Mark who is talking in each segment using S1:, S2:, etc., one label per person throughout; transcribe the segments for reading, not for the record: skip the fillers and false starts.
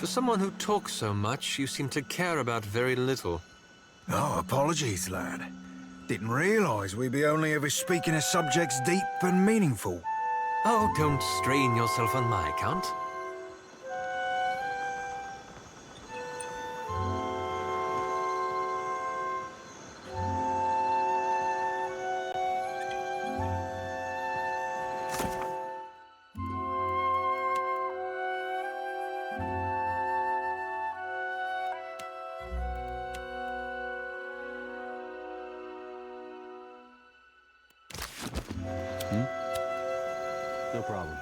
S1: For someone who talks so much, you seem to care about very little.
S2: Oh, apologies, lad. Didn't realize we'd be only ever speaking of subjects deep and meaningful.
S1: Oh, don't strain yourself on my account.
S3: No problem.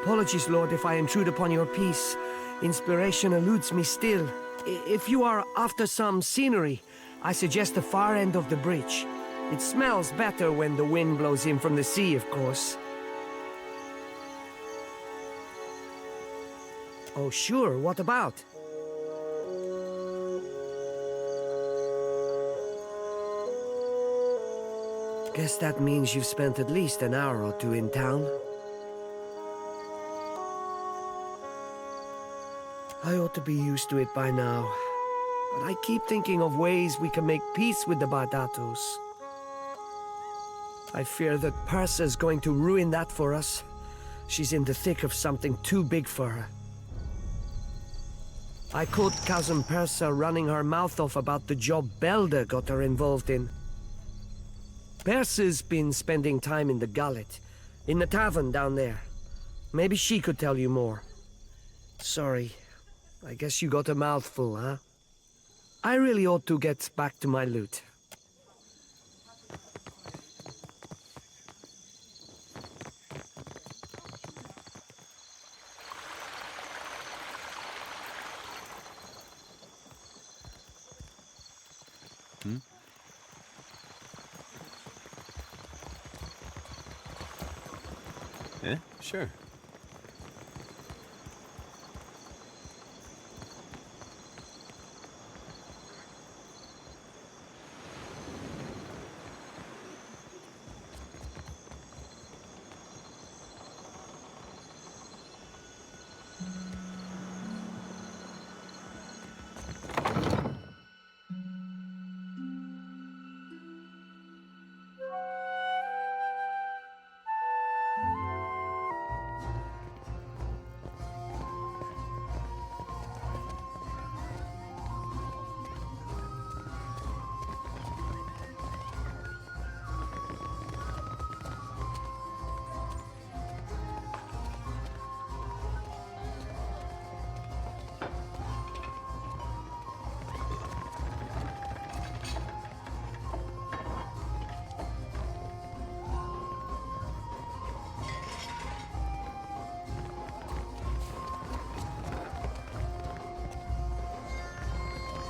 S4: Apologies, Lord, if I intrude upon your peace. Inspiration eludes me still. If you are after some scenery, I suggest the far end of the bridge. It smells better when the wind blows in from the sea, of course. Oh, sure. What about? Guess that means you've spent at least an hour or two in town. I ought to be used to it by now, but I keep thinking of ways we can make peace with the Bardatos. I fear that Persa's going to ruin that for us. She's in the thick of something too big for her. I caught Cousin Persa running her mouth off about the job Belder got her involved in. Persa's been spending time in the gullet, in the tavern down there. Maybe she could tell you more. Sorry. I guess you got a mouthful, huh? I really ought to get back to my loot.
S3: Yeah, sure.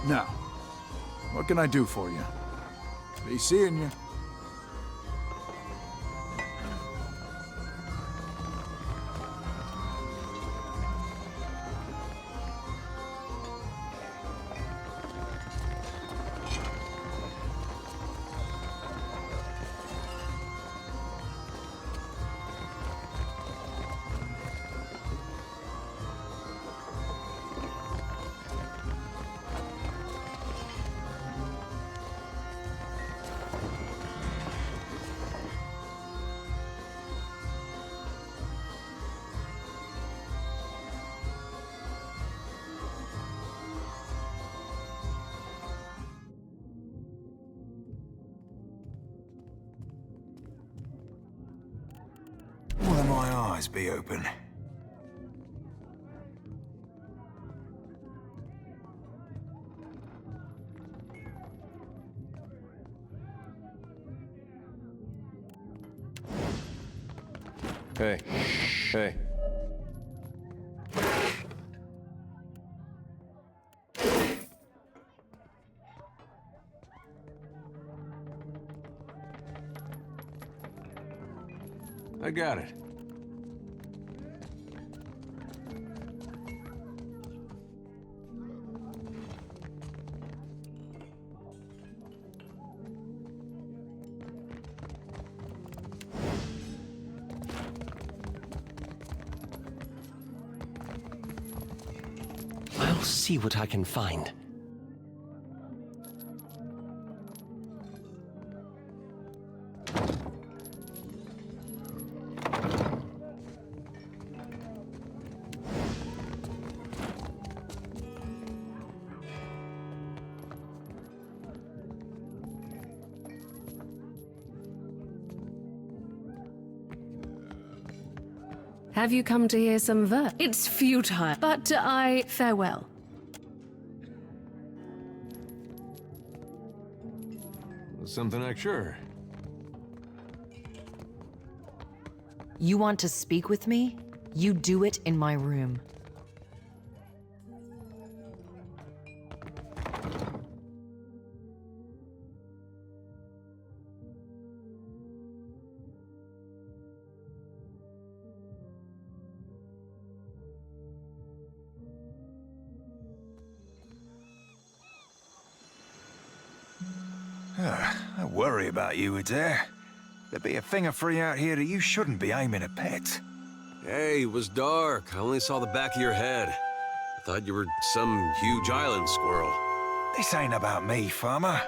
S2: Now, what can I do for you? Be seeing you. Will my eyes be open?
S3: Hey. Hey. I got it.
S5: I'll see what I can find.
S6: Have you come to hear some verse? It's futile, but I farewell.
S3: Something like sure.
S7: You want to speak with me? You do it in my room.
S2: I worry about you, Adair. There'd be a thing of free out here that you shouldn't be aiming at pets.
S1: Hey, it was dark. I only saw the back of your head. I thought you were some huge island squirrel.
S2: This ain't about me, farmer.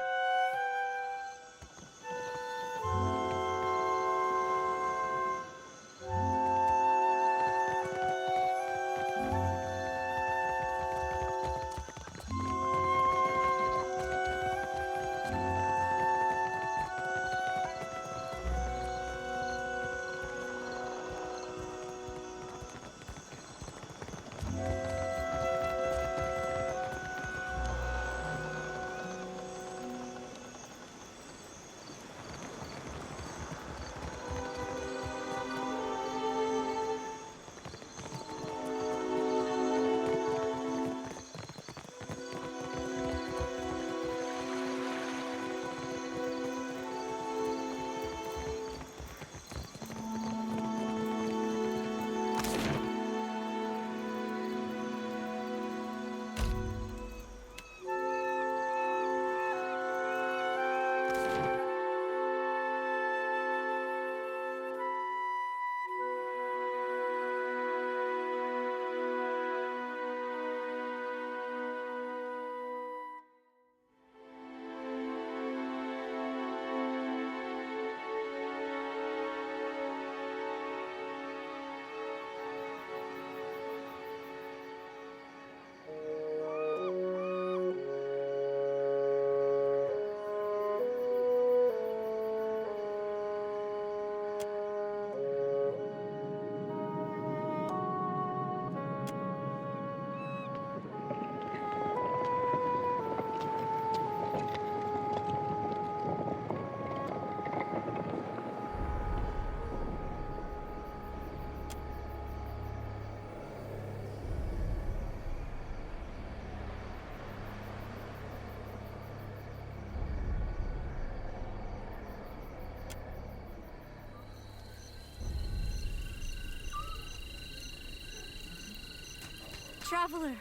S8: Traveler,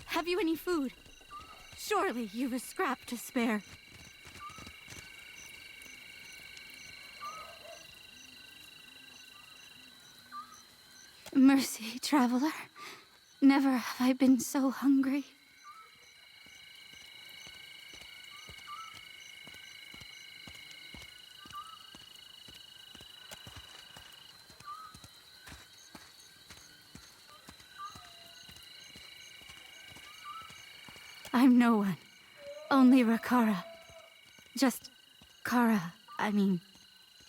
S8: have you any food? Surely you've a scrap to spare. Mercy, traveler. Never have I been so hungry. I'm no one. Only Rakara. Just Kara, I mean,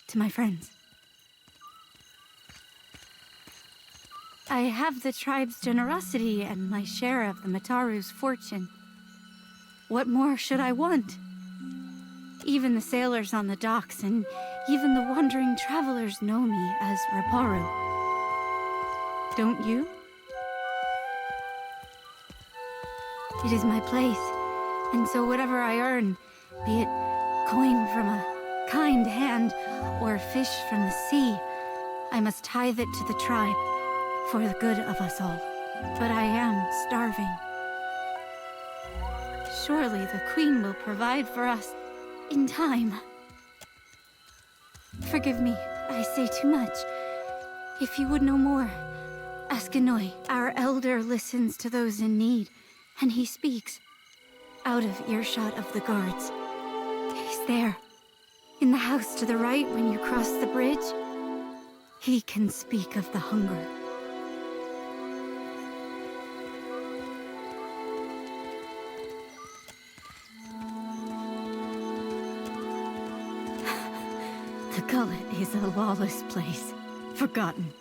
S8: to my friends. I have the tribe's generosity and my share of the Mataru's fortune. What more should I want? Even the sailors on the docks and even the wandering travelers know me as Raparu. don't you? It is my place, and so whatever I earn, be it coin from a kind hand or fish from the sea, I must tithe it to the tribe for the good of us all. But I am starving. Surely the Queen will provide for us in time. Forgive me, I say too much. If you would know more, ask Anoi. Our elder listens to those in need, and he speaks out of earshot of the guards. He's there, in the house to the right when you cross the bridge. He can speak of the hunger. The gullet is a lawless place, forgotten.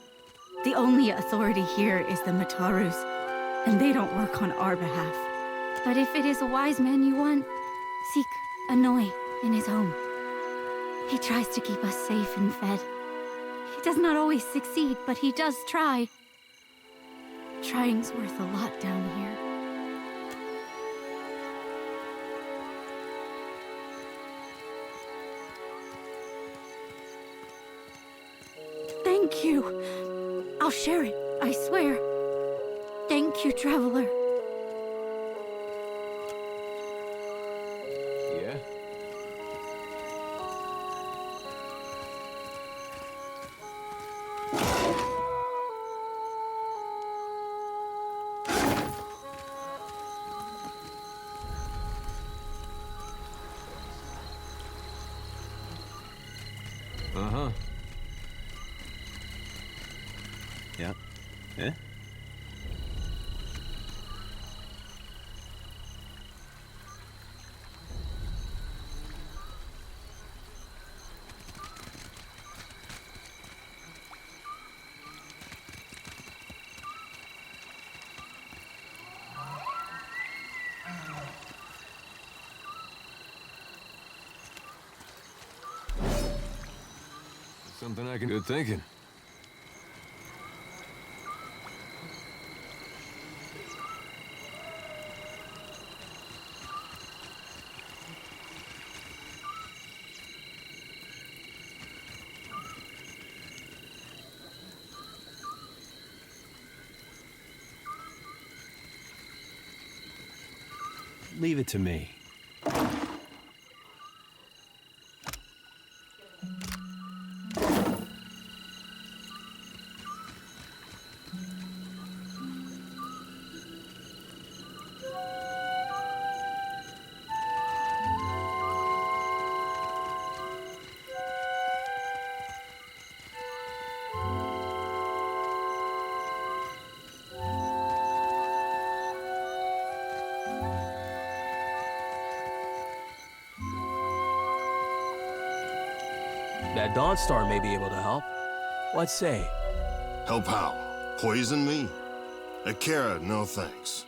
S8: The only authority here is the Matarus, and they don't work on our behalf. But if it is a wise man you want, seek Anoi in his home. He tries to keep us safe and fed. He does not always succeed, but he does try. Trying's worth a lot down here. Thank you. I'll share it, I swear. Thank you, traveler.
S3: Yeah? Uh-huh.
S1: Yeah? Eh?
S3: Something I can... Good thinking.
S5: Leave it to me.
S9: That Dawnstar may be able to help. What say?
S10: Help how? Poison me? Akira, no thanks.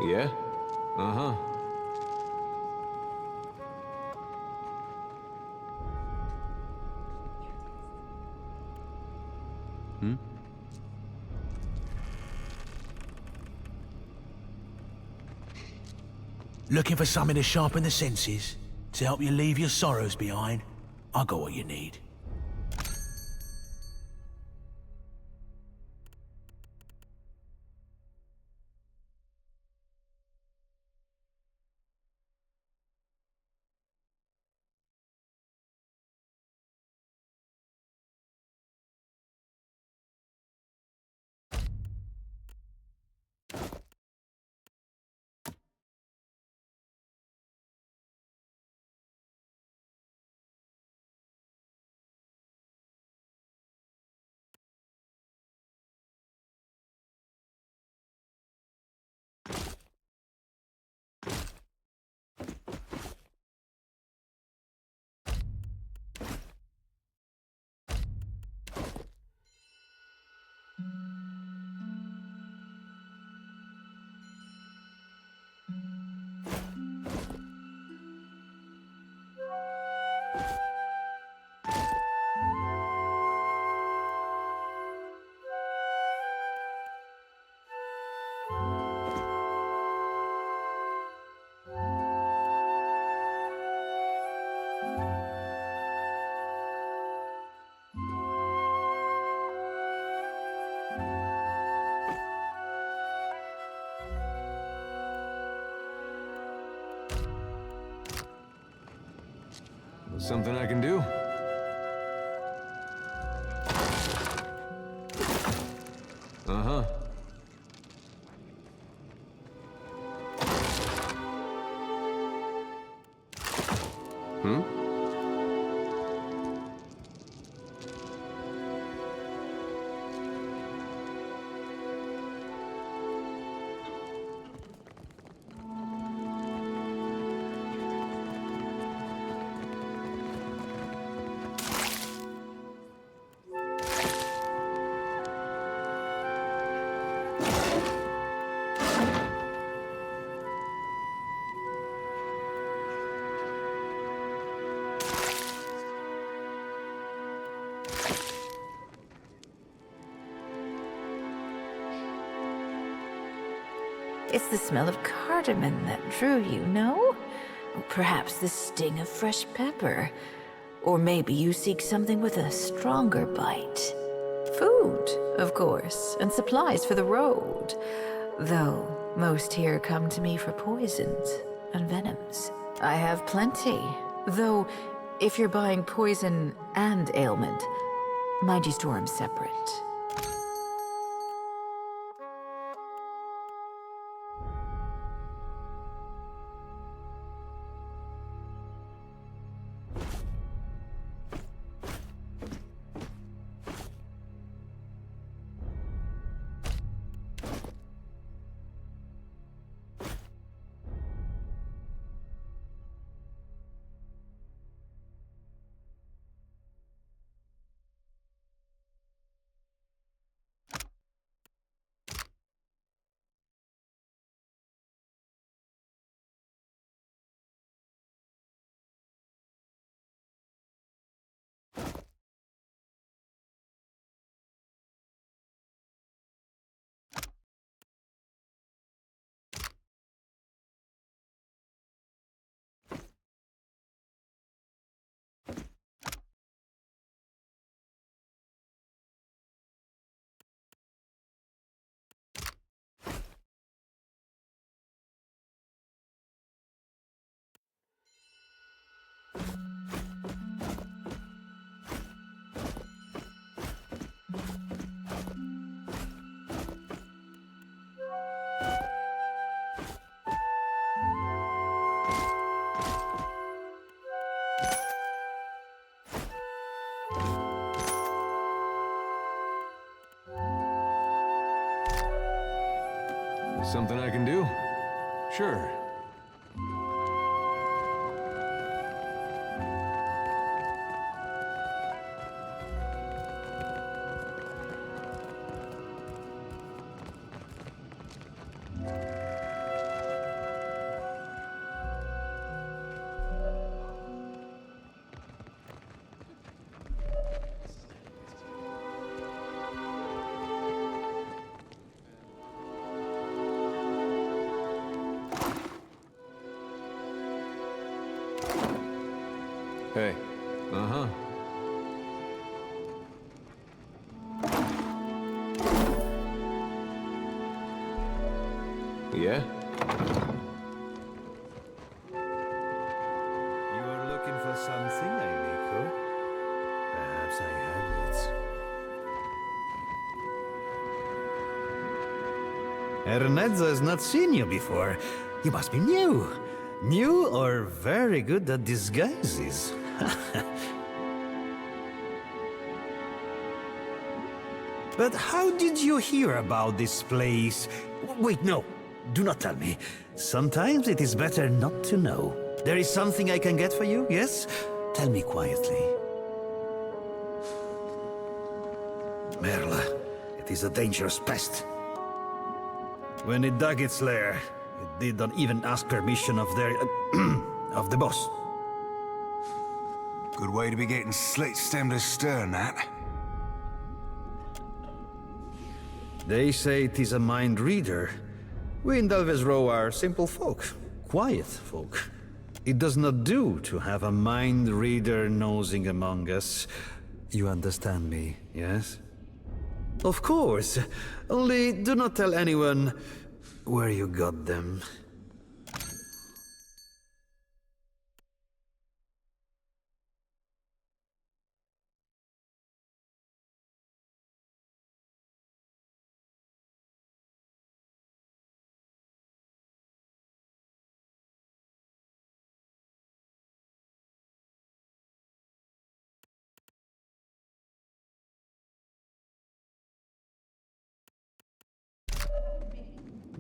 S3: Yeah? Uh-huh. Hmm?
S11: Looking for something to sharpen the senses? To help you leave your sorrows behind? I got what you need.
S3: Something I can do? Uh-huh. Hmm?
S12: It's the smell of cardamom that drew you, no? Or perhaps the sting of fresh pepper. Or maybe you seek something with a stronger bite. Food, of course, and supplies for the road. Though most here come to me for poisons and venoms. I have plenty. Though, if you're buying poison and ailment, mind you store them separate.
S3: Something I can do? Sure. Hey. Uh-huh. Yeah?
S2: You are looking for something, Amico? Perhaps I have it. Ernezzo has not seen you before. You must be new. New or very good at disguises. But how did you hear about this place? Wait, no. Do not tell me. Sometimes it is better not to know. There is something I can get for you, yes? Tell me quietly. Merla, it is a dangerous pest. When it dug its lair, it did not even ask permission of their... of the boss. Good way to be getting slit-stemmed astern, that. They say it is a mind reader. We in Delves Row are simple folk, quiet folk. It does not do to have a mind reader nosing among us. You understand me, yes? Of course. Only do not tell anyone where you got them.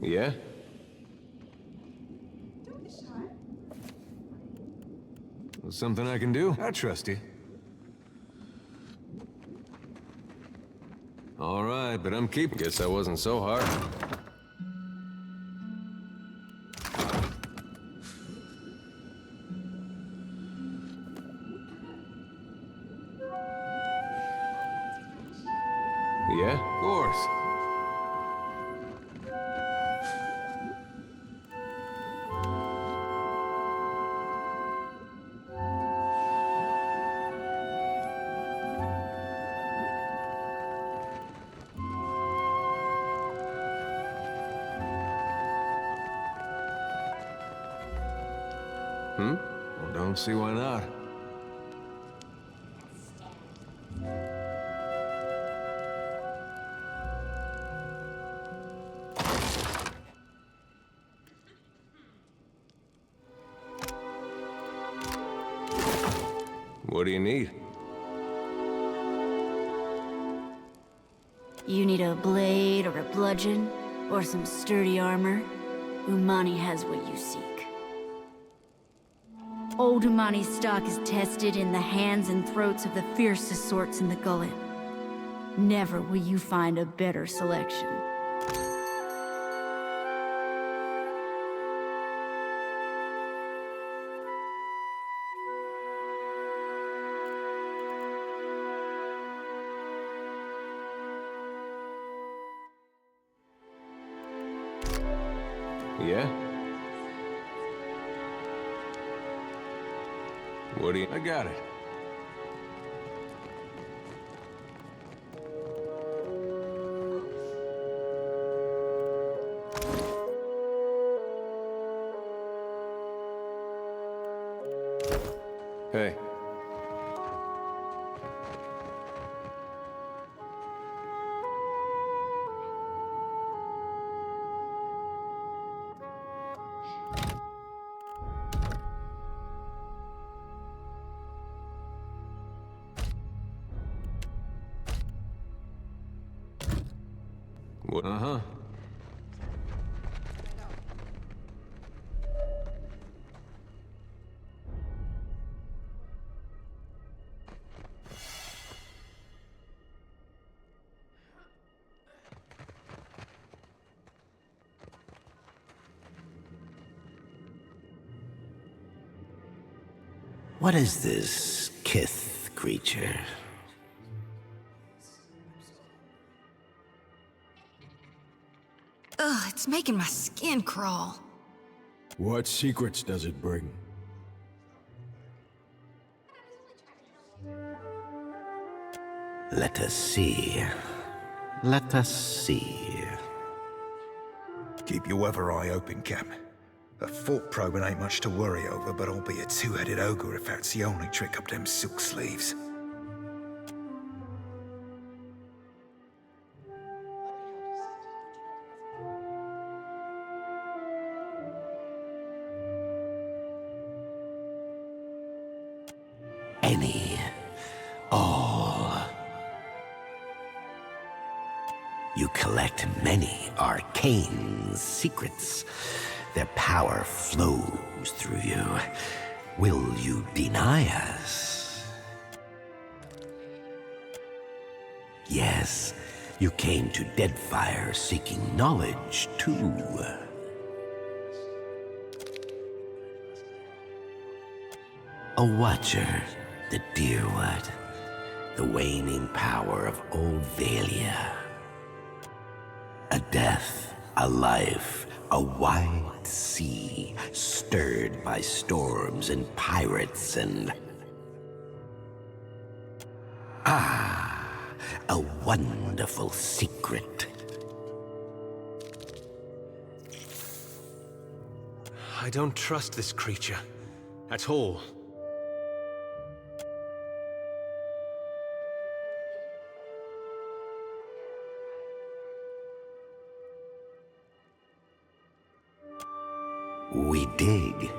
S3: Yeah? Something I can do? I trust you. All right, but I'm keeping... Guess that wasn't so hard. Yeah? Of course. Well, don't see why not. What do you need?
S8: You need a blade or a bludgeon or some sturdy armor. Umani has what you seek. Old Umani's stock is tested in the hands and throats of the fiercest sorts in the gullet. Never will you find a better selection.
S3: Yeah? What do you... I got it. Hey. What? Uh-huh.
S13: What is this Kith creature?
S14: Ugh, it's making my skin crawl.
S15: What secrets does it bring?
S13: Let us see. Let us see.
S16: Keep your weather eye open, Cap. A thought probing ain't much to worry over, but I'll be a two-headed ogre if that's the only trick up them silk sleeves.
S13: Any. All. You collect many arcane secrets. Their power flows through you. Will you deny us? Yes, you came to Deadfire seeking knowledge, too. A watcher, the Deerwood, the waning power of old Valia. A death, a life, a wide sea stirred by storms and pirates and... Ah, a wonderful secret.
S1: I don't trust this creature. At all.
S13: We dig.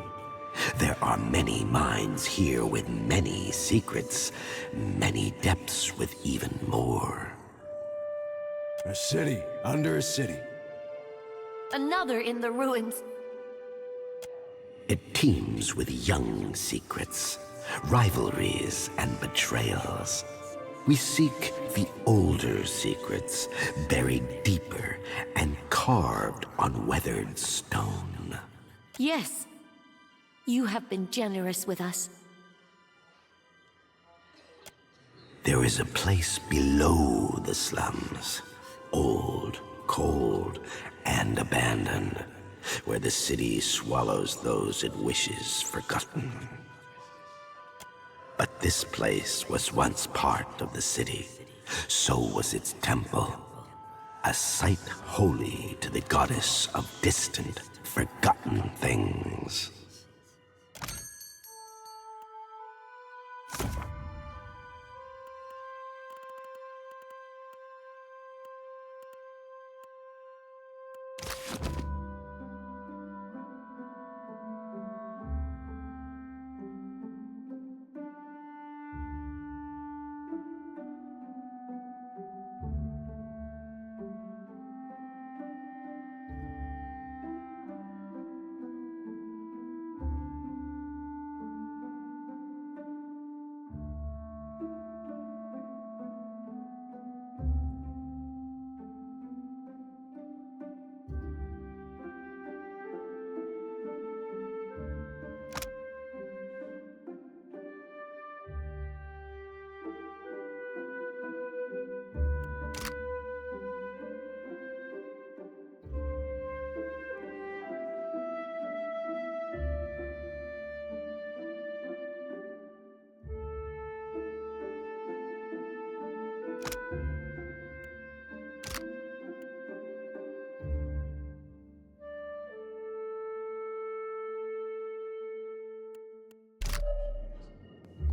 S13: There are many minds here with many secrets, many depths with even more.
S15: A city under a city.
S14: Another in the ruins.
S13: It teems with young secrets, rivalries and betrayals. We seek the older secrets, buried deeper and carved on weathered stone.
S14: Yes. You have been generous with us.
S13: There is a place below the slums, old, cold, and abandoned, where the city swallows those it wishes forgotten. But this place was once part of the city. So was its temple, a site holy to the goddess of distant, forgotten things.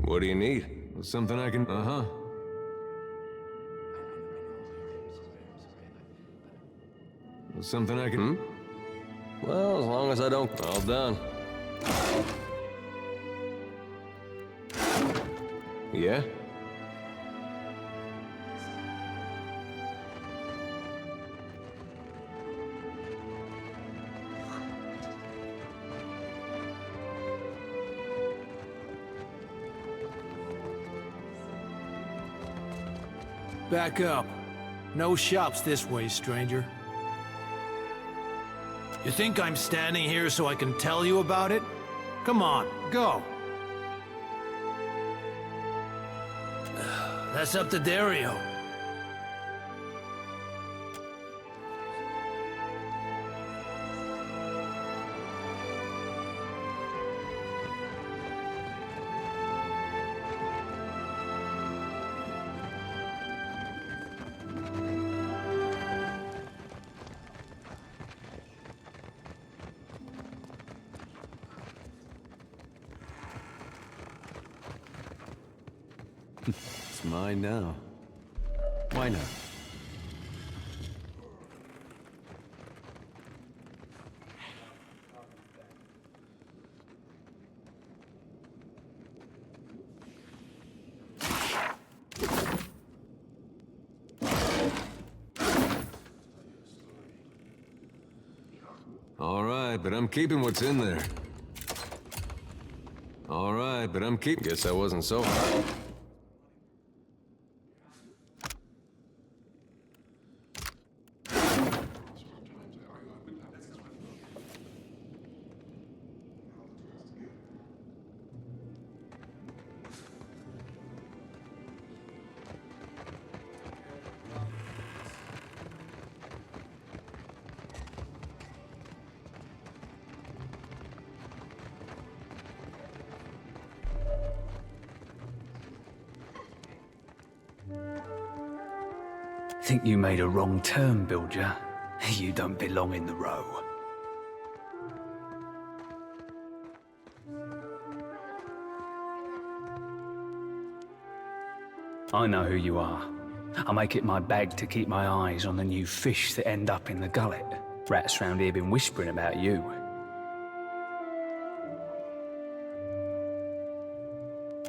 S3: What do you need? Something I can... Uh-huh. Something I can...
S9: Well, as long as I don't... All done.
S3: Yeah?
S11: Back up. No shops this way, stranger. You think I'm standing here so I can tell you about it? Come on, go. That's up to Dario.
S1: It's mine now. Why not?
S3: All right, but I'm keeping what's in there. All right, but I'm keeping...
S9: Guess I wasn't so hard.
S11: Think you made a wrong turn, Bilger. You don't belong in the row. I know who you are. I make it my bag to keep my eyes on the new fish that end up in the gullet. Rats round here been whispering about you.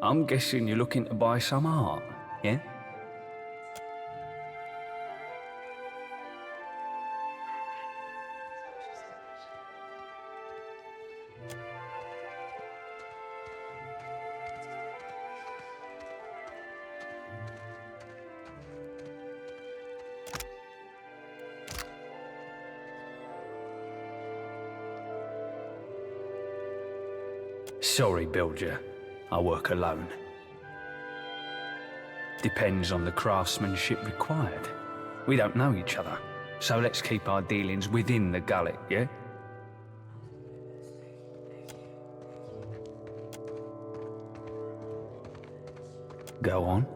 S11: I'm guessing you're looking to buy some art, yeah? Sorry, Bilger. I work alone. Depends on the craftsmanship required. We don't know each other, so let's keep our dealings within the gullet, yeah? Go on.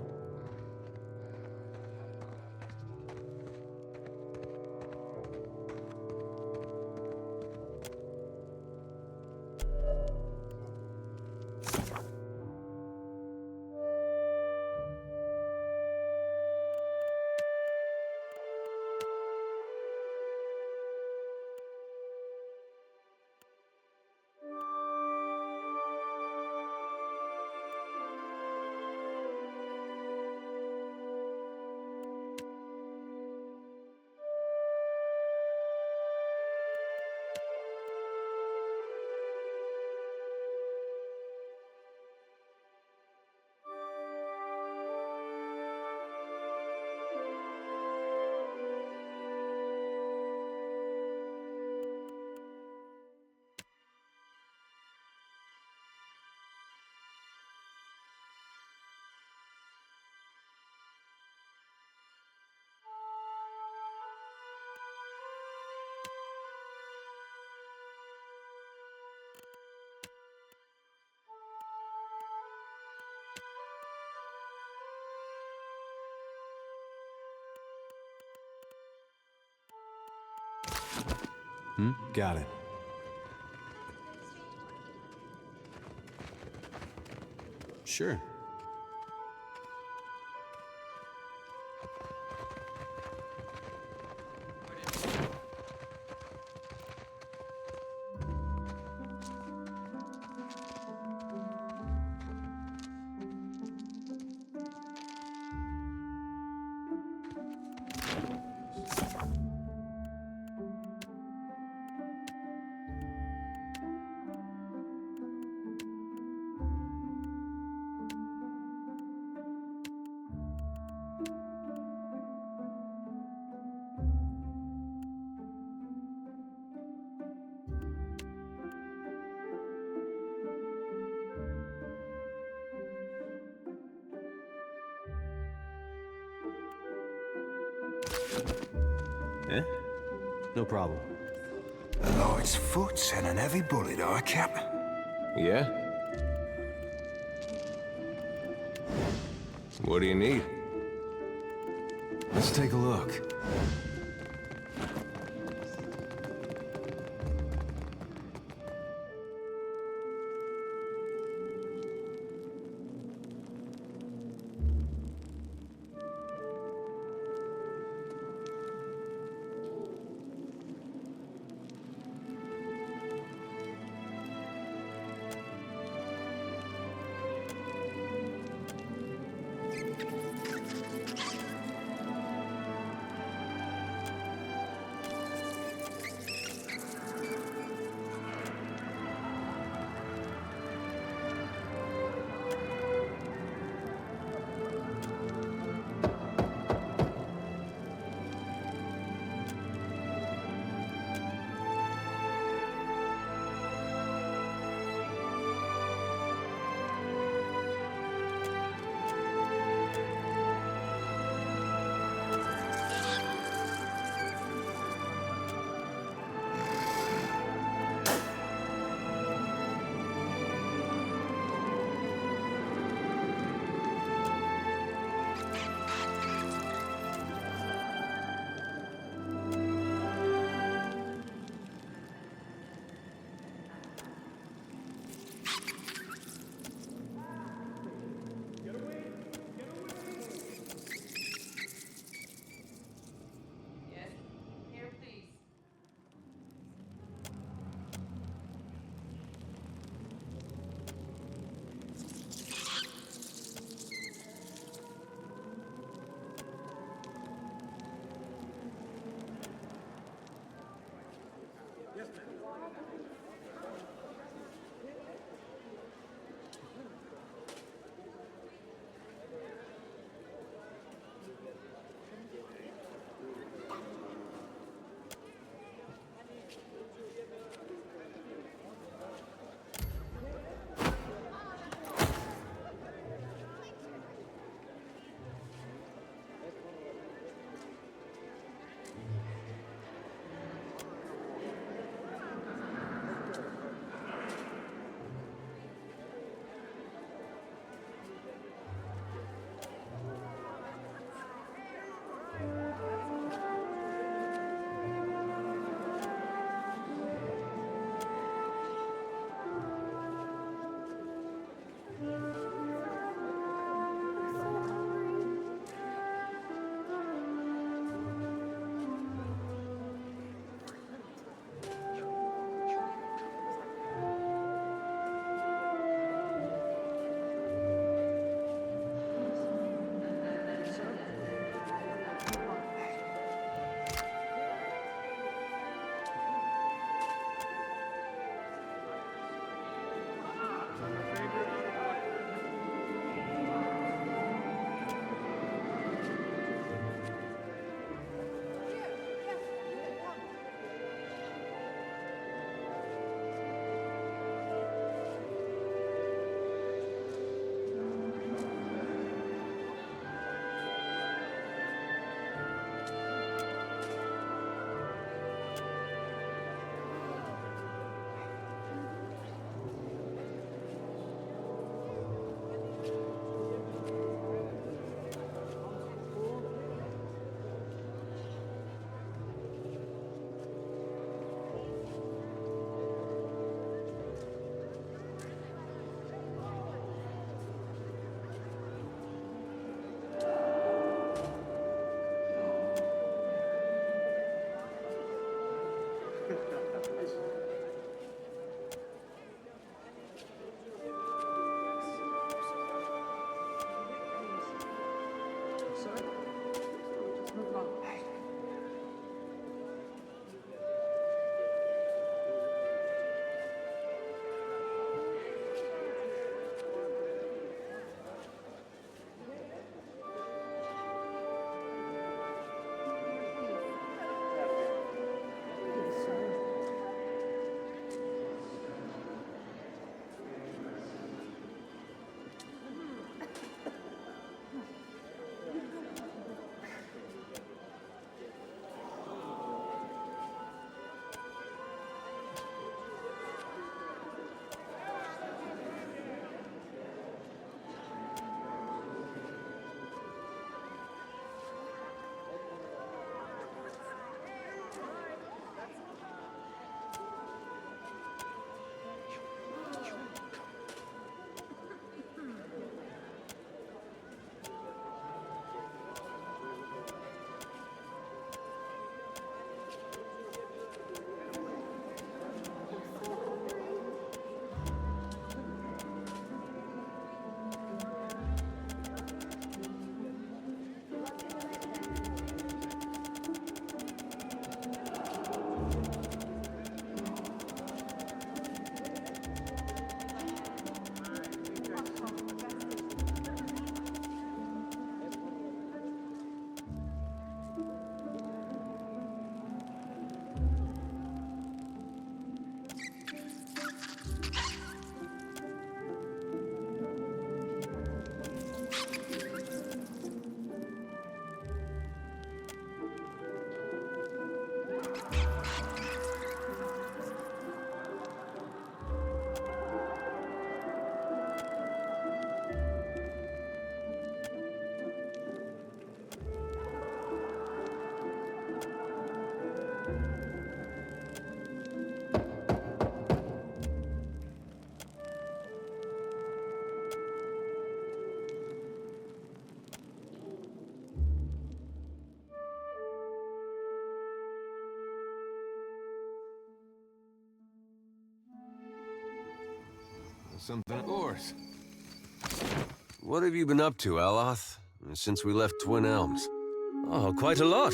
S15: Got it.
S9: Sure.
S15: Eh? No problem.
S16: A light's foot and an heavy bullet, Cap.
S3: Yeah? What do you need?
S1: Let's take a look.
S3: Something, of course.
S1: What have you been up to, Aloth, since we left Twin Elms? Oh, quite a lot.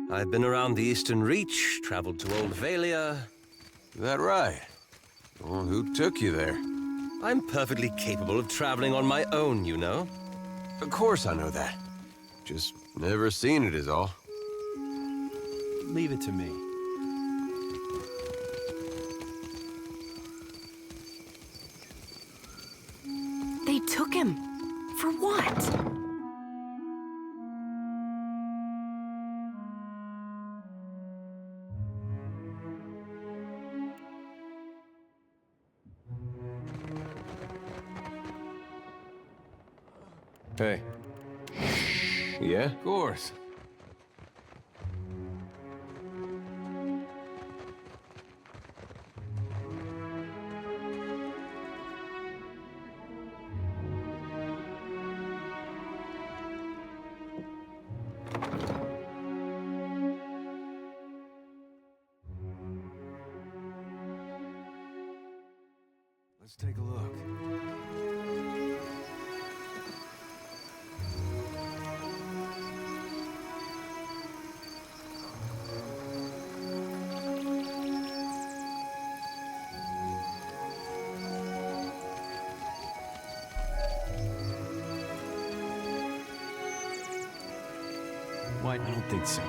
S1: I've been around the Eastern Reach, traveled to Old Valia. That right? Well, who took you there? I'm perfectly capable of traveling on my own, you know. Of course I know that. Just never seen it is all.
S9: Leave it to me.
S7: They took him. For what?
S3: Hey. Yeah? Of course.
S1: Let's take a look.
S9: Why, I don't think so.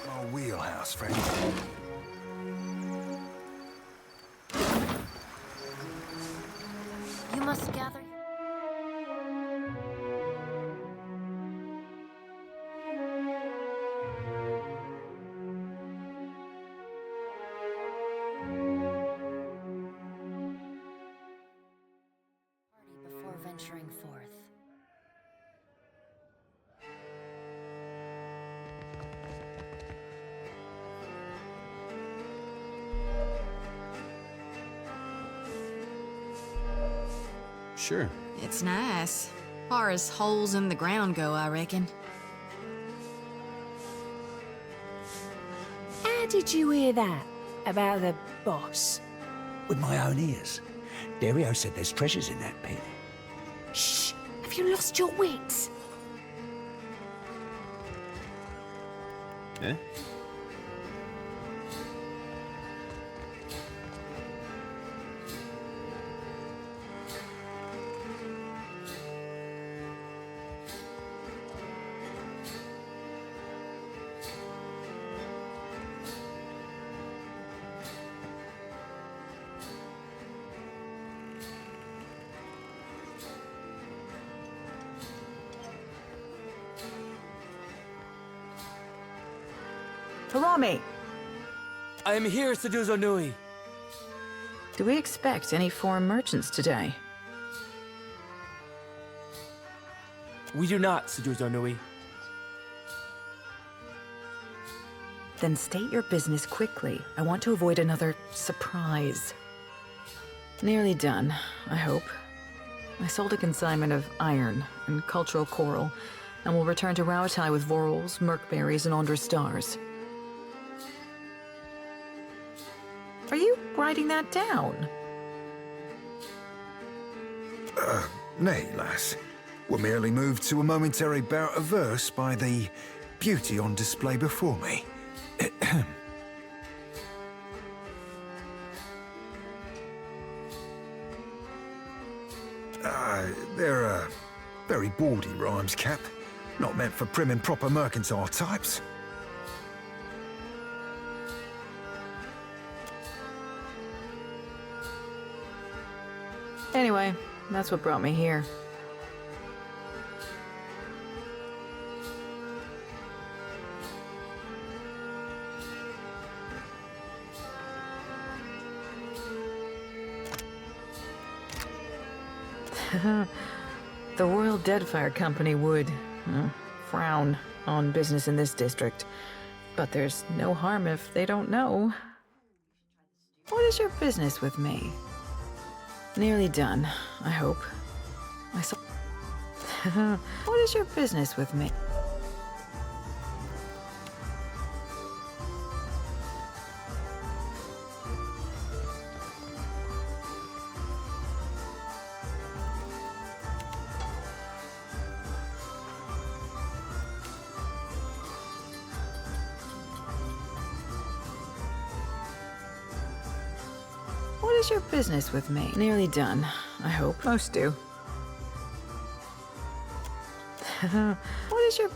S16: My wheelhouse, friend.
S14: You must gather. Before venturing forth.
S9: Sure.
S17: It's nice. Far as holes in the ground go, I reckon.
S18: How did you hear that about the boss?
S19: With my own ears. Dario said there's treasures in that pit.
S18: Shh! Have you lost your wits?
S9: Eh?
S20: Harami!
S4: I am here, Seduzo Nui.
S20: Do we expect any foreign merchants today?
S4: We do not, Seduzo Nui.
S20: Then state your business quickly. I want to avoid another surprise. Nearly done, I hope. I sold a consignment of iron and cultural coral, and will return to Rauatai with vorals, merkberries, and Andra stars. Are you writing that down?
S16: Nay, lass. We're merely moved to a momentary bout of verse by the beauty on display before me. They're very bawdy rhymes, Cap. Not meant for prim and proper mercantile types.
S20: Anyway, that's what brought me here. The Royal Deadfire Company would frown on business in this district. But there's no harm if they don't know. What is your business with me? Nearly done, I hope. I saw. What is your business with me? What is your business with me? Nearly done, I hope. Most do. What is your...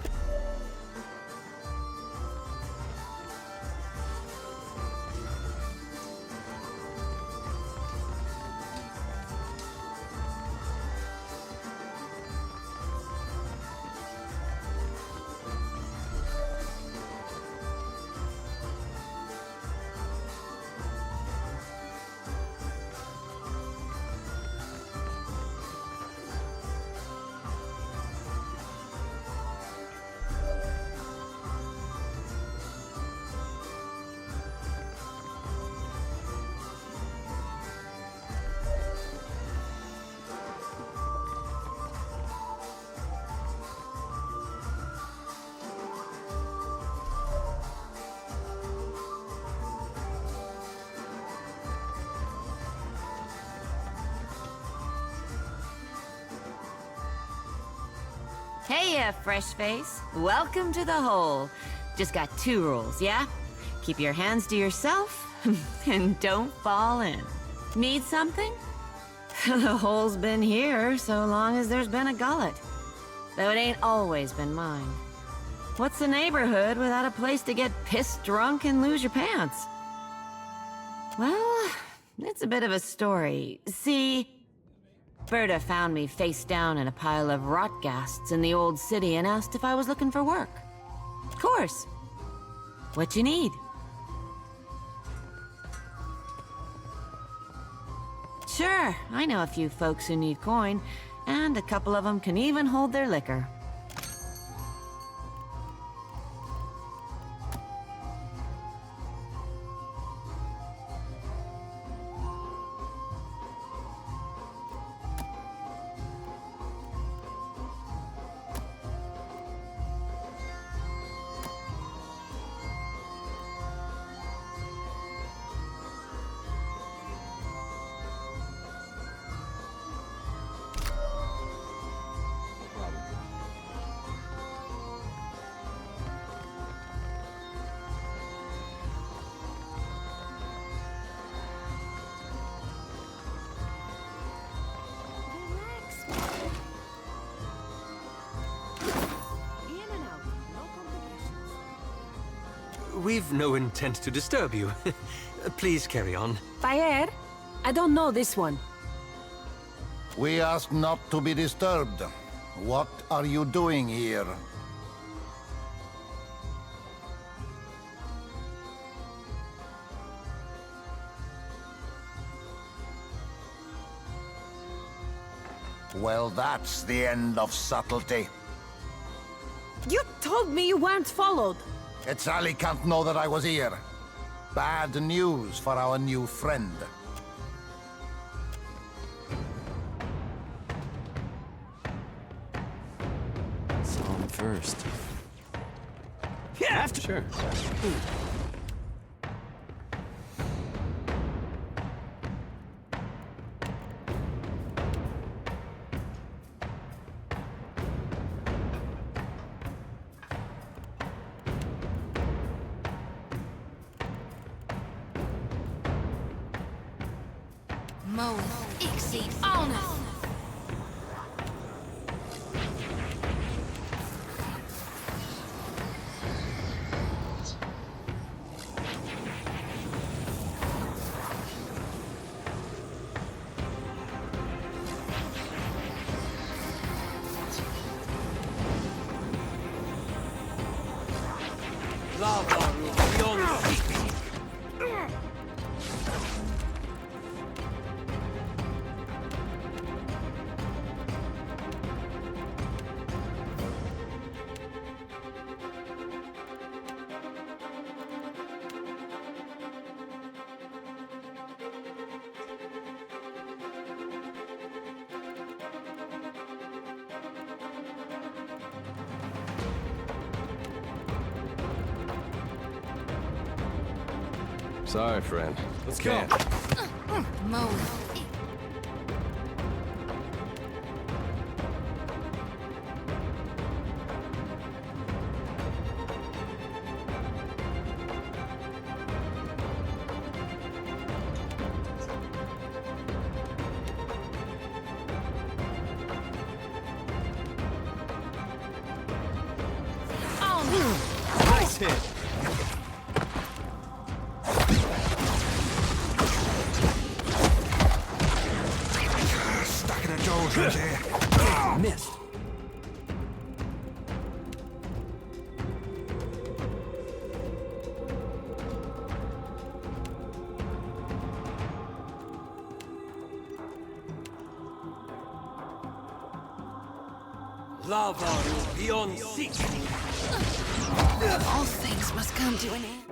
S21: Hey, fresh face. Welcome to the hole. Just got 2 rules, yeah? Keep your hands to yourself, and don't fall in. Need something? The hole's been here so long as there's been a gullet. Though it ain't always been mine. What's a neighborhood without a place to get pissed drunk and lose your pants? Well, it's a bit of a story. See, Berta found me face down in a pile of rotgasts in the old city and asked if I was looking for work. Of course. What you need? Sure, I know a few folks who need coin, and a couple of them can even hold their liquor.
S1: We've no intent to disturb you. Please carry on.
S18: Fire? I don't know this one.
S22: We ask not to be disturbed. What are you doing here? Well, that's the end of subtlety.
S18: You told me you weren't followed.
S22: Sally can't know that I was here. Bad news for our new friend.
S9: Saw him first.
S1: Yeah, after sure.
S17: Mo, Ixie, honor.
S3: Sorry, friend.
S9: Let's
S3: Can't.
S17: Move.
S9: Nice hit.
S16: Stuck in a doldrums here.
S9: Missed.
S1: Lava will be on seek.
S17: All things must come to an end.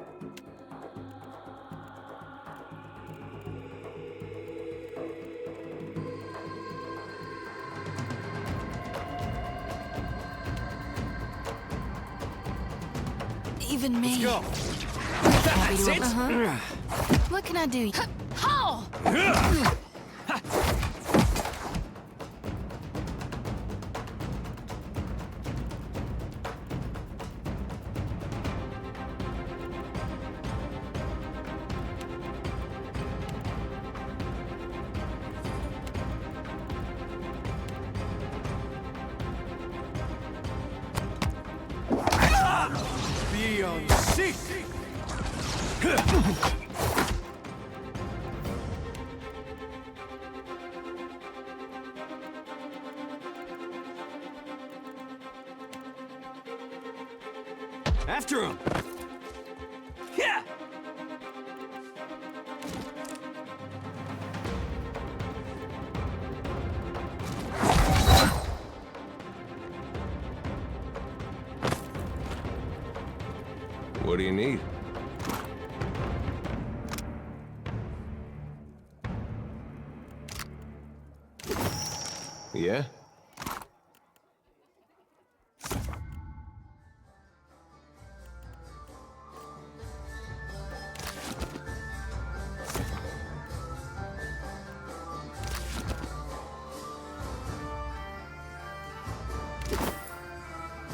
S17: Even me.
S9: Let's go.
S17: That's it. What can I do? How?
S9: Be on seek. After him. Yeah.
S3: What do you need? Yeah?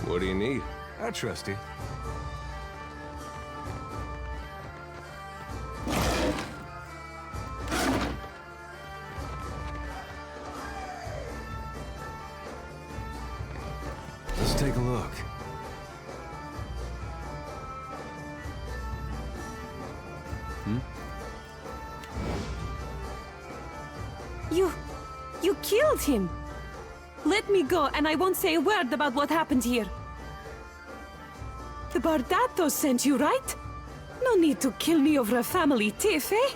S3: What do you need?
S9: I trust you.
S3: Let's take a look.
S5: You killed him! Let me go, and I won't say a word about what happened here. The Bardatos sent you, right? No need to kill me over a family tiff, eh?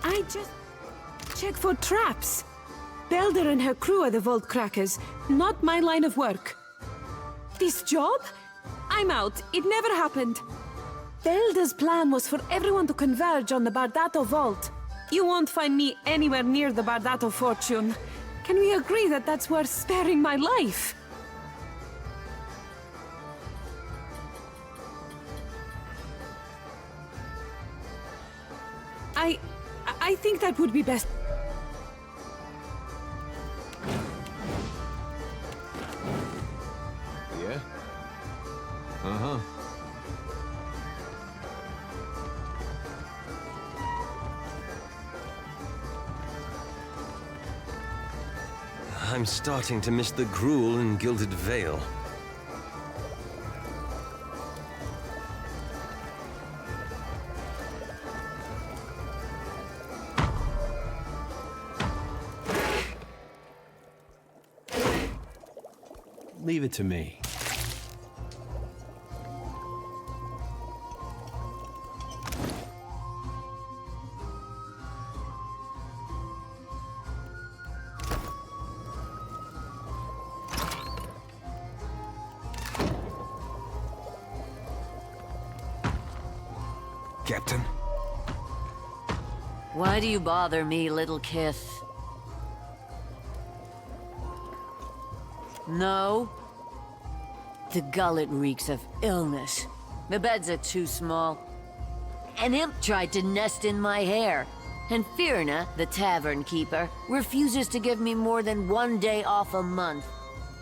S5: I just check for traps. Belder and her crew are the vault crackers, not my line of work. This job? I'm out. It never happened. Belder's plan was for everyone to converge on the Bardato vault. You won't find me anywhere near the Bardato fortune. Can we agree that that's worth sparing my life? I think that would be best.
S3: Yeah? Uh-huh.
S1: I'm starting to miss the gruel and gilded veil.
S9: Leave it to me.
S16: Captain,
S21: Why do you bother me, little kith? No? The gullet reeks of illness. The beds are too small. An imp tried to nest in my hair. And Firna, the tavern keeper, refuses to give me more than 1 day off a month.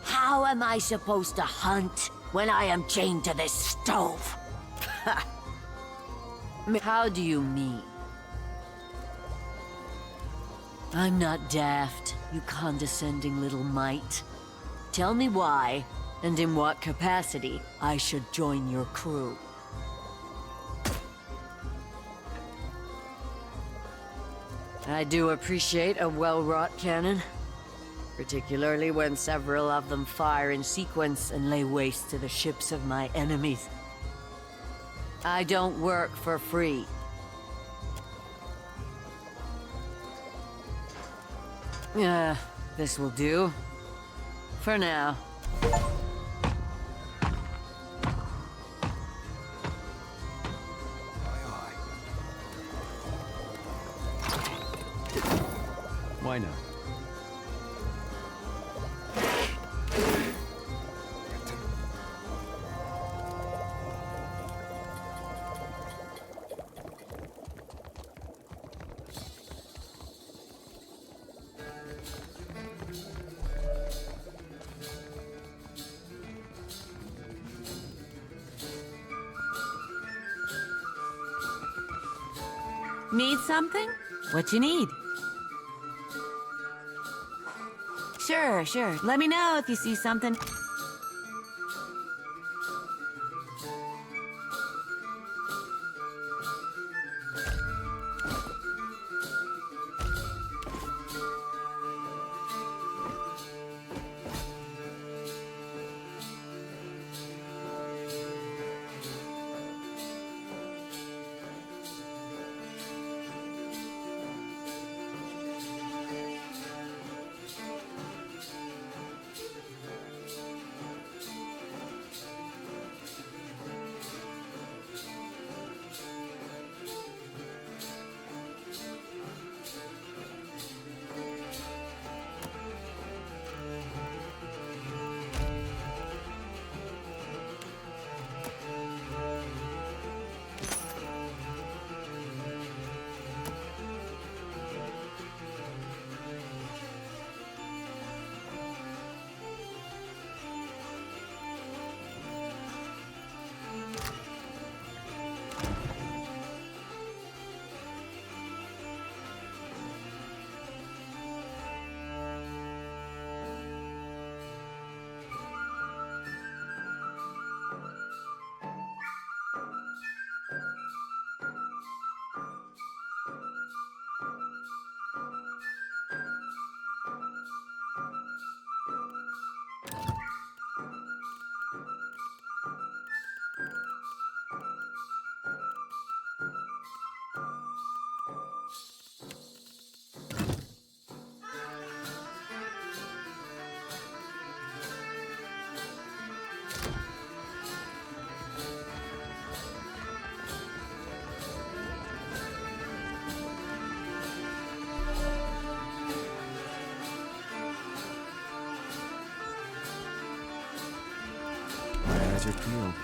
S21: How am I supposed to hunt when I am chained to this stove? How do you mean? I'm not daft, you condescending little mite. Tell me why, and in what capacity, I should join your crew. I do appreciate a well-wrought cannon, particularly when several of them fire in sequence and lay waste to the ships of my enemies. I don't work for free. This will do. For now.
S9: Why not?
S21: Need something? What you need? Sure. Let me know if you see something.
S9: Eyes are peeled.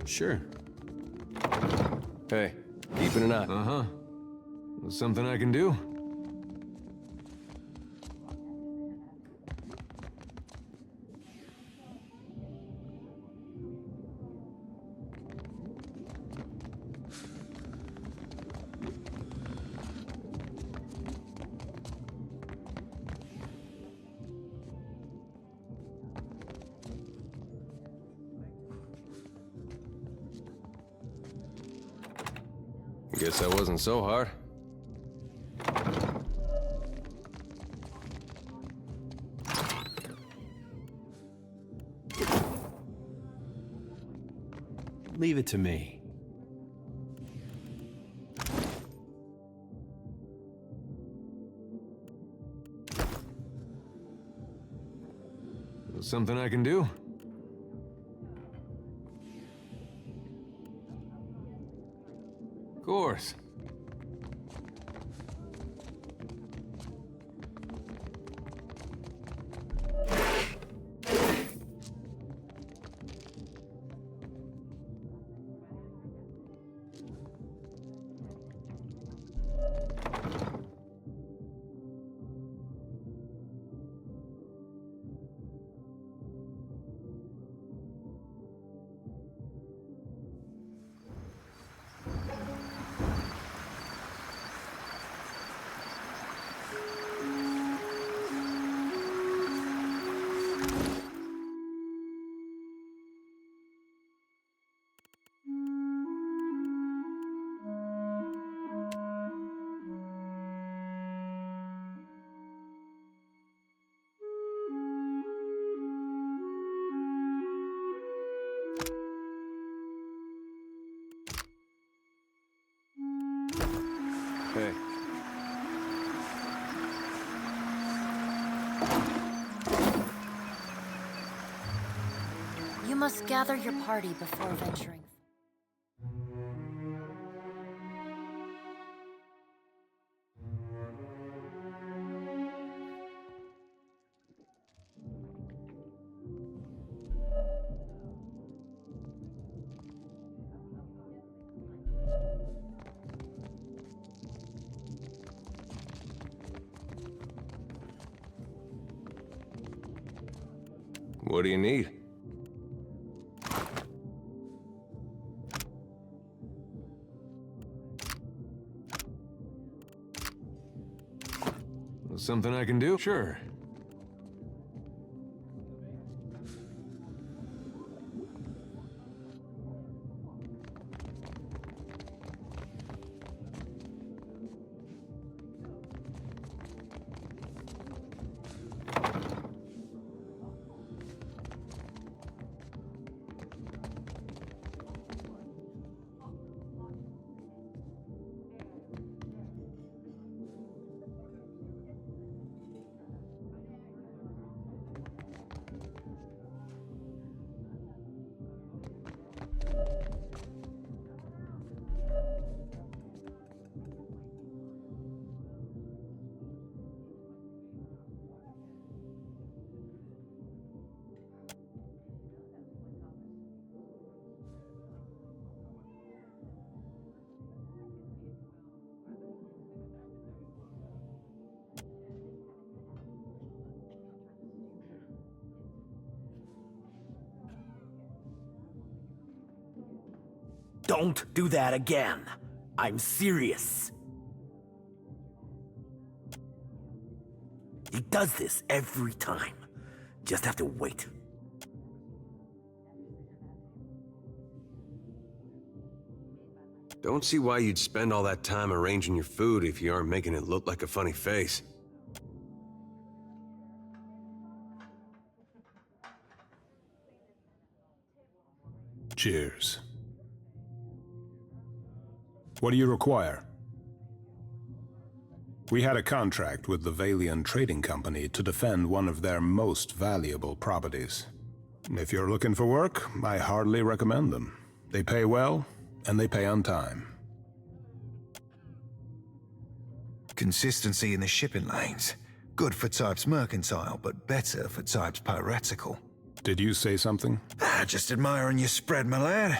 S3: Sure. Hey, keeping an eye. Uh-huh. Something I can do? Guess that wasn't so hard.
S19: Leave it to me.
S3: Something I can do? Of course. Hey.
S17: You must gather your party before venturing.
S3: What do you need? Something I can do? Sure.
S19: Don't do that again. I'm serious. He does this every time. Just have to wait.
S1: Don't see why you'd spend all that time arranging your food if you aren't making it look like a funny face.
S6: Cheers. What do you require? We had a contract with the Valian Trading Company to defend one of their most valuable properties. If you're looking for work, I hardly recommend them. They pay well, and they pay on time.
S16: Consistency in the shipping lanes. Good for types mercantile, but better for types piratical.
S6: Did you say something?
S16: Just admiring your spread, my lad.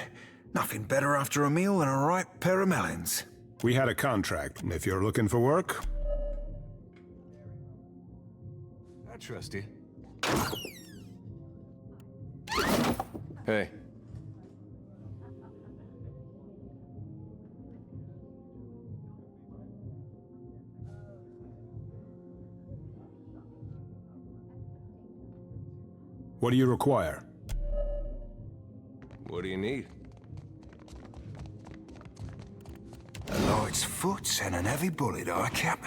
S16: Nothing better after a meal than a ripe pair of melons.
S6: We had a contract. If you're looking for work...
S3: I trust you. Hey.
S6: What do you require?
S3: What do you need?
S16: A its foot and an heavy bullet, Cap.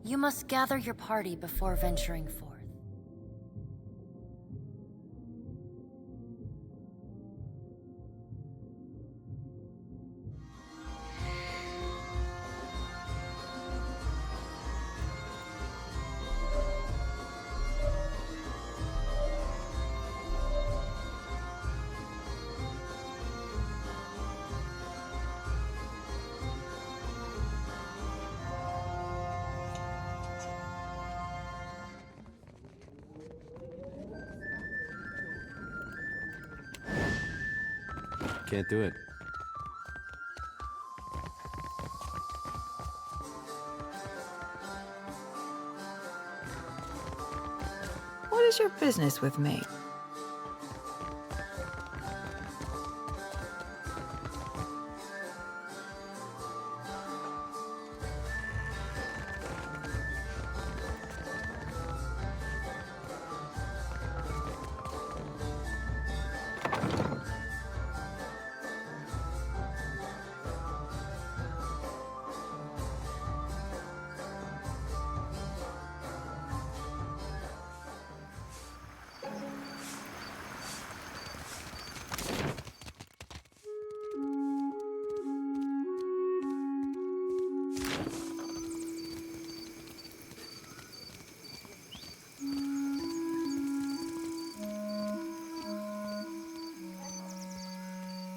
S17: You must gather your party before venturing forth.
S9: Can't do it.
S20: What is your business with me?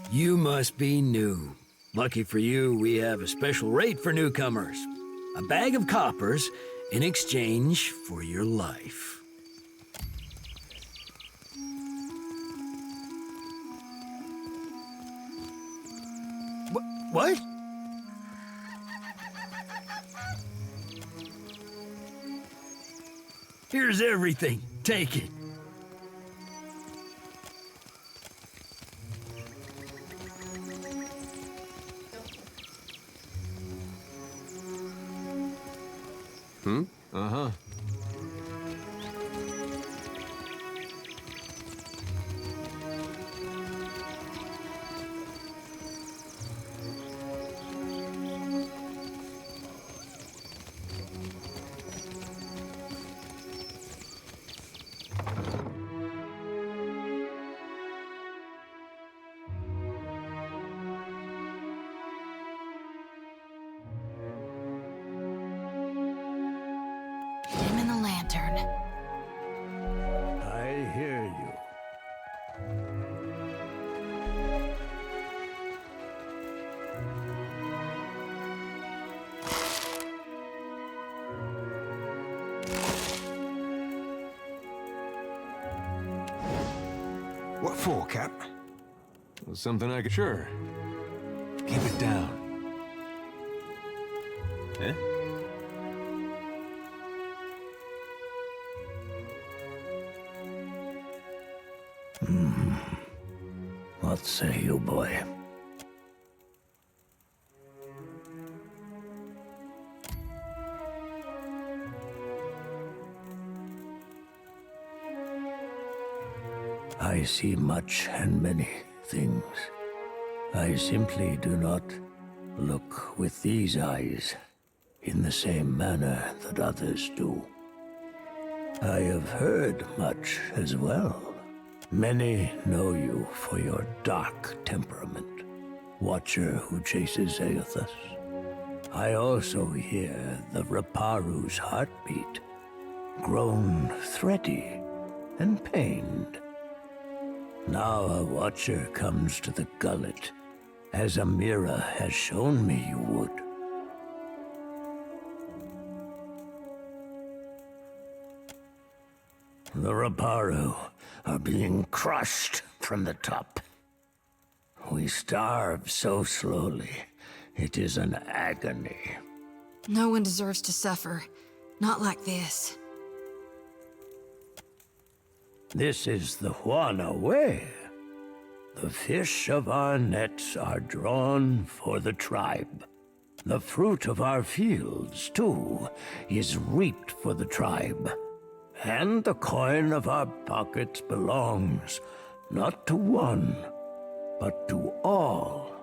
S19: You must be new. Lucky for you, we have a special rate for newcomers. A bag of coppers in exchange for your life. What? Here's everything. Take it.
S3: Uh-huh.
S17: Dim in the lantern.
S19: I hear you.
S16: What for, Cap?
S3: Something I could... Sure. Keep it down. Eh?
S19: What say you, boy? I see much and many things. I simply do not look with these eyes in the same manner that others do. I have heard much as well. Many know you for your dark temperament, watcher who chases Aethus. I also hear the Raparu's heartbeat, grown thready and pained. Now a watcher comes to the gullet, as Amira has shown me you would. The Raparu are being crushed from the top. We starve so slowly, it is an agony.
S17: No one deserves to suffer. Not like this.
S19: This is the Juana way. The fish of our nets are drawn for the tribe. The fruit of our fields, too, is reaped for the tribe. And the coin of our pockets belongs not to one, but to all.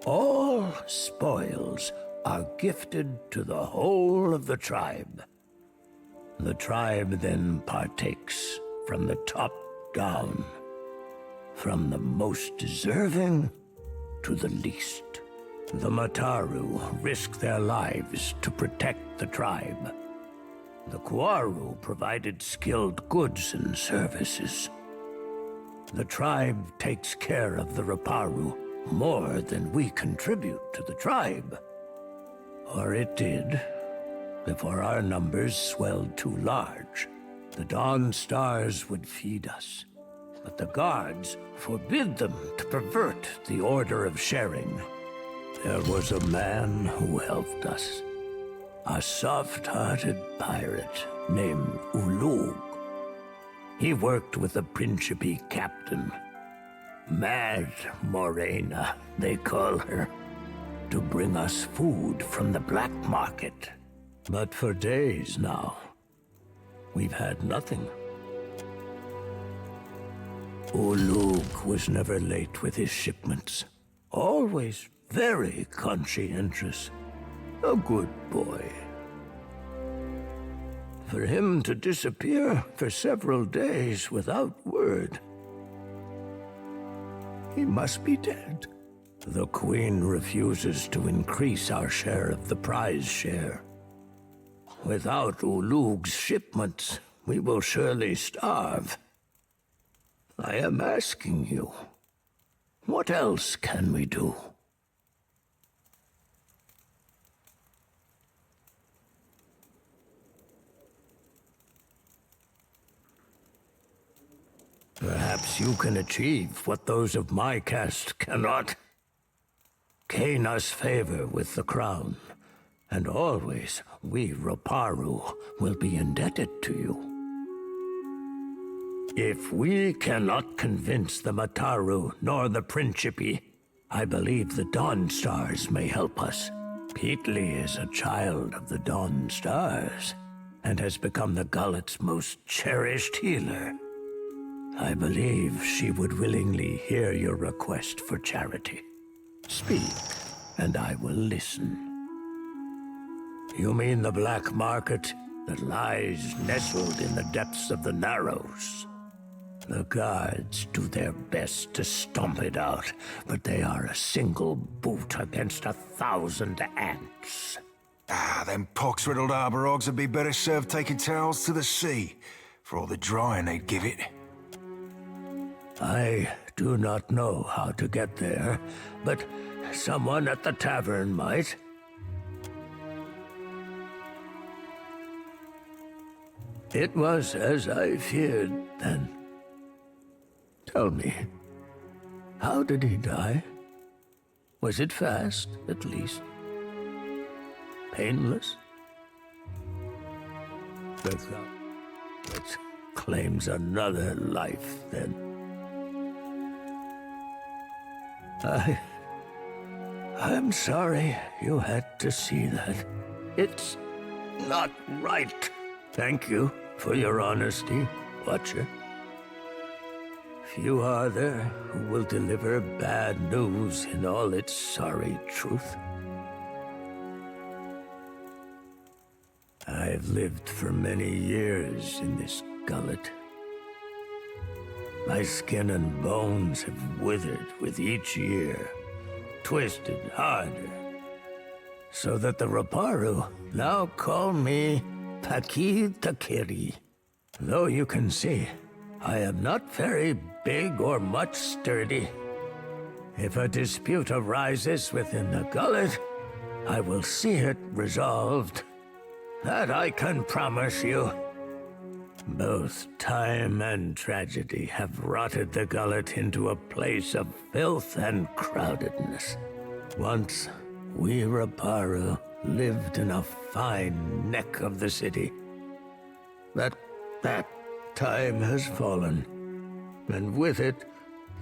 S19: All spoils are gifted to the whole of the tribe. The tribe then partakes from the top down, from the most deserving to the least. The Mataru risk their lives to protect the tribe. The Kwaru provided skilled goods and services. The tribe takes care of the Raparu more than we contribute to the tribe. Or it did, before our numbers swelled too large. The Dawn Stars would feed us, but the guards forbid them to pervert the order of sharing. There was a man who helped us, a soft-hearted pirate named Ulug. He worked with the Principe captain, Mad Morena, they call her, to bring us food from the black market. But for days now, we've had nothing. Ulug was never late with his shipments. Always very conscientious. A good boy. For him to disappear for several days without word, he must be dead. The Queen refuses to increase our share of the prize share. Without Ulug's shipments, we will surely starve. I am asking you, what else can we do? Perhaps you can achieve what those of my caste cannot. Gain us favor with the crown, and always we Raparu will be indebted to you. If we cannot convince the Mataru nor the Principe, I believe the Dawn Stars may help us. Peatly is a child of the Dawn Stars, and has become the Gullet's most cherished healer. I believe she would willingly hear your request for charity. Speak, and I will listen. You mean the black market that lies nestled in the depths of the Narrows? The guards do their best to stomp it out, but they are a single boot against 1,000 ants.
S16: Ah, them pox-riddled arbor hogs would be better served taking towels to the sea, for all the drying they'd give it.
S19: I do not know how to get there, but someone at the tavern might. It was as I feared, then. Tell me, how did he die? Was it fast, at least? Painless? The Gullet claims another life, then. I'm sorry you had to see that. It's not right. Thank you for your honesty, Watcher. Few are there who will deliver bad news in all its sorry truth. I've lived for many years in this gullet. My skin and bones have withered with each year, twisted harder, so that the Raparu now call me Taki Takiri. Though you can see, I am not very big or much sturdy. If a dispute arises within the gullet, I will see it resolved. That I can promise you. Both time and tragedy have rotted the gullet into a place of filth and crowdedness. Once, we Raparu lived in a fine neck of the city. But that time has fallen, and with it,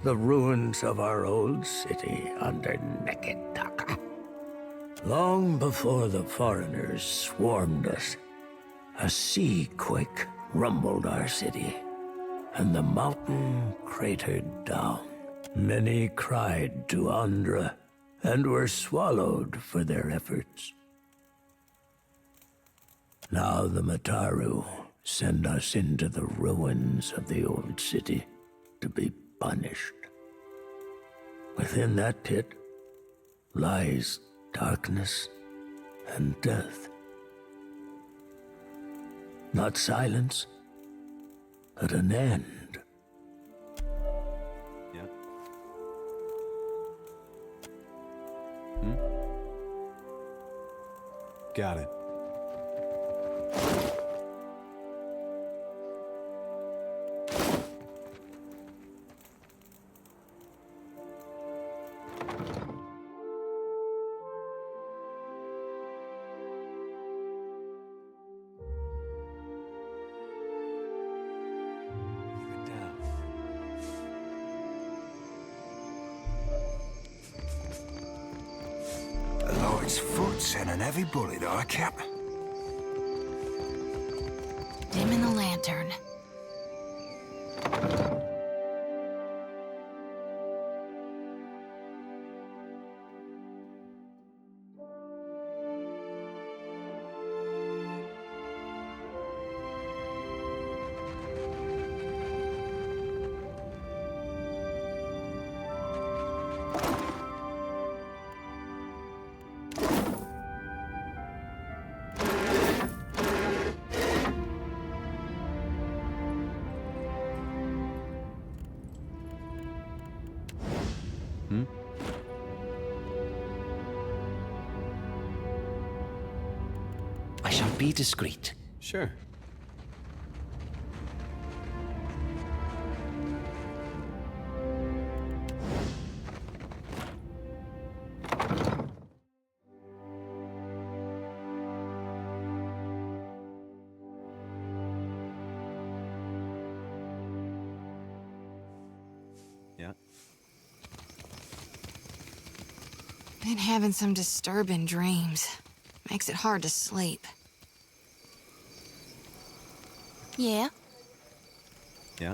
S19: the ruins of our old city under Neketaka. Long before the foreigners swarmed us, a sea quake rumbled our city, and the mountain cratered down. Many cried to Andra, and were swallowed for their efforts. Now the Mataru send us into the ruins of the old city to be punished. Within that pit lies darkness and death. Not silence, but an end.
S3: Yeah. Got it.
S16: A light's foot and an heavy bullet, I cap.
S17: Dimming the lantern.
S13: I shall be discreet.
S3: Sure. Yeah.
S17: Been having some disturbing dreams. Makes it hard to sleep. Yeah?
S3: Yeah.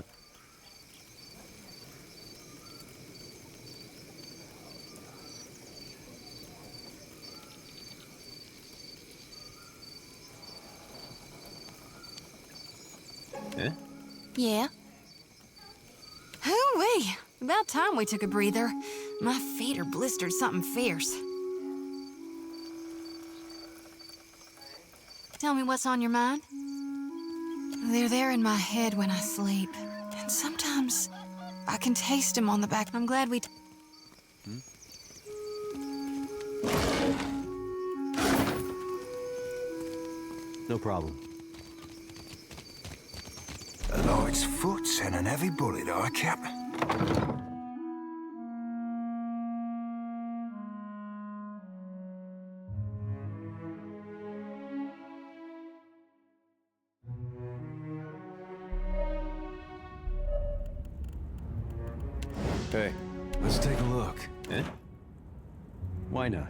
S3: Eh?
S17: Yeah? Hoo-wee! About time we took a breather. My feet are blistered something fierce. Tell me what's on your mind? They're there in my head when I sleep. And sometimes I can taste them on the back. I'm glad we...
S3: No problem.
S16: A light's foot and an heavy bullet, I cap.
S3: Hey, let's take a look. Eh? Why not?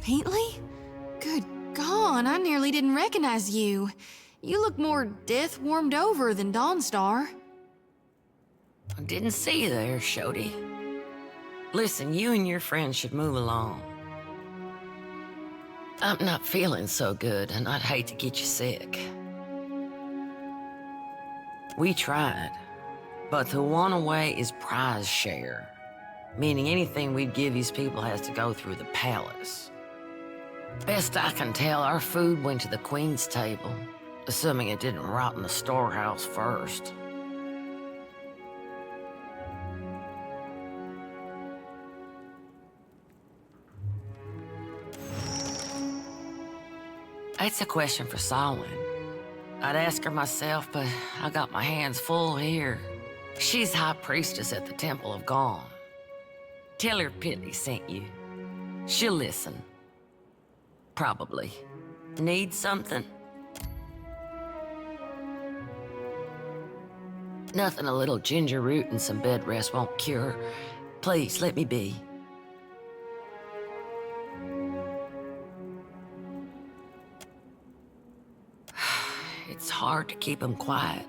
S17: Peatley? Good God, I nearly didn't recognize you. You look more death-warmed over than Dawnstar.
S14: I didn't see you there, Shody. Listen, you and your friends should move along. I'm not feeling so good, and I'd hate to get you sick. We tried, but the one away is prize share, meaning anything we'd give these people has to go through the palace. Best I can tell, our food went to the Queen's table, assuming it didn't rot in the storehouse first. That's a question for Solwyn. I'd ask her myself, but I got my hands full here. She's High Priestess at the Temple of Gone. Tell her Pitley sent you. She'll listen. Probably. Need something? Nothing a little ginger root and some bed rest won't cure. Please, let me be. It's hard to keep them quiet.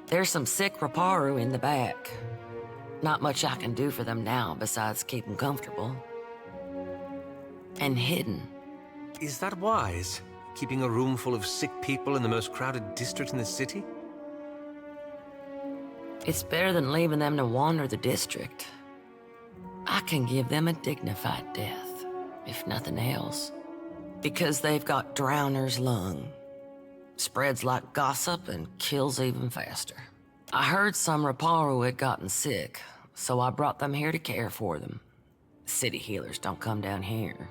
S14: There's some sick Raparu in the back. Not much I can do for them now besides keep them comfortable. And hidden.
S1: Is that wise? Keeping a room full of sick people in the most crowded district in the city?
S14: It's better than leaving them to wander the district. I can give them a dignified death, if nothing else. Because they've got drowner's lung. Spreads like gossip and kills even faster. I heard some Raparu had gotten sick, so I brought them here to care for them. City healers don't come down here.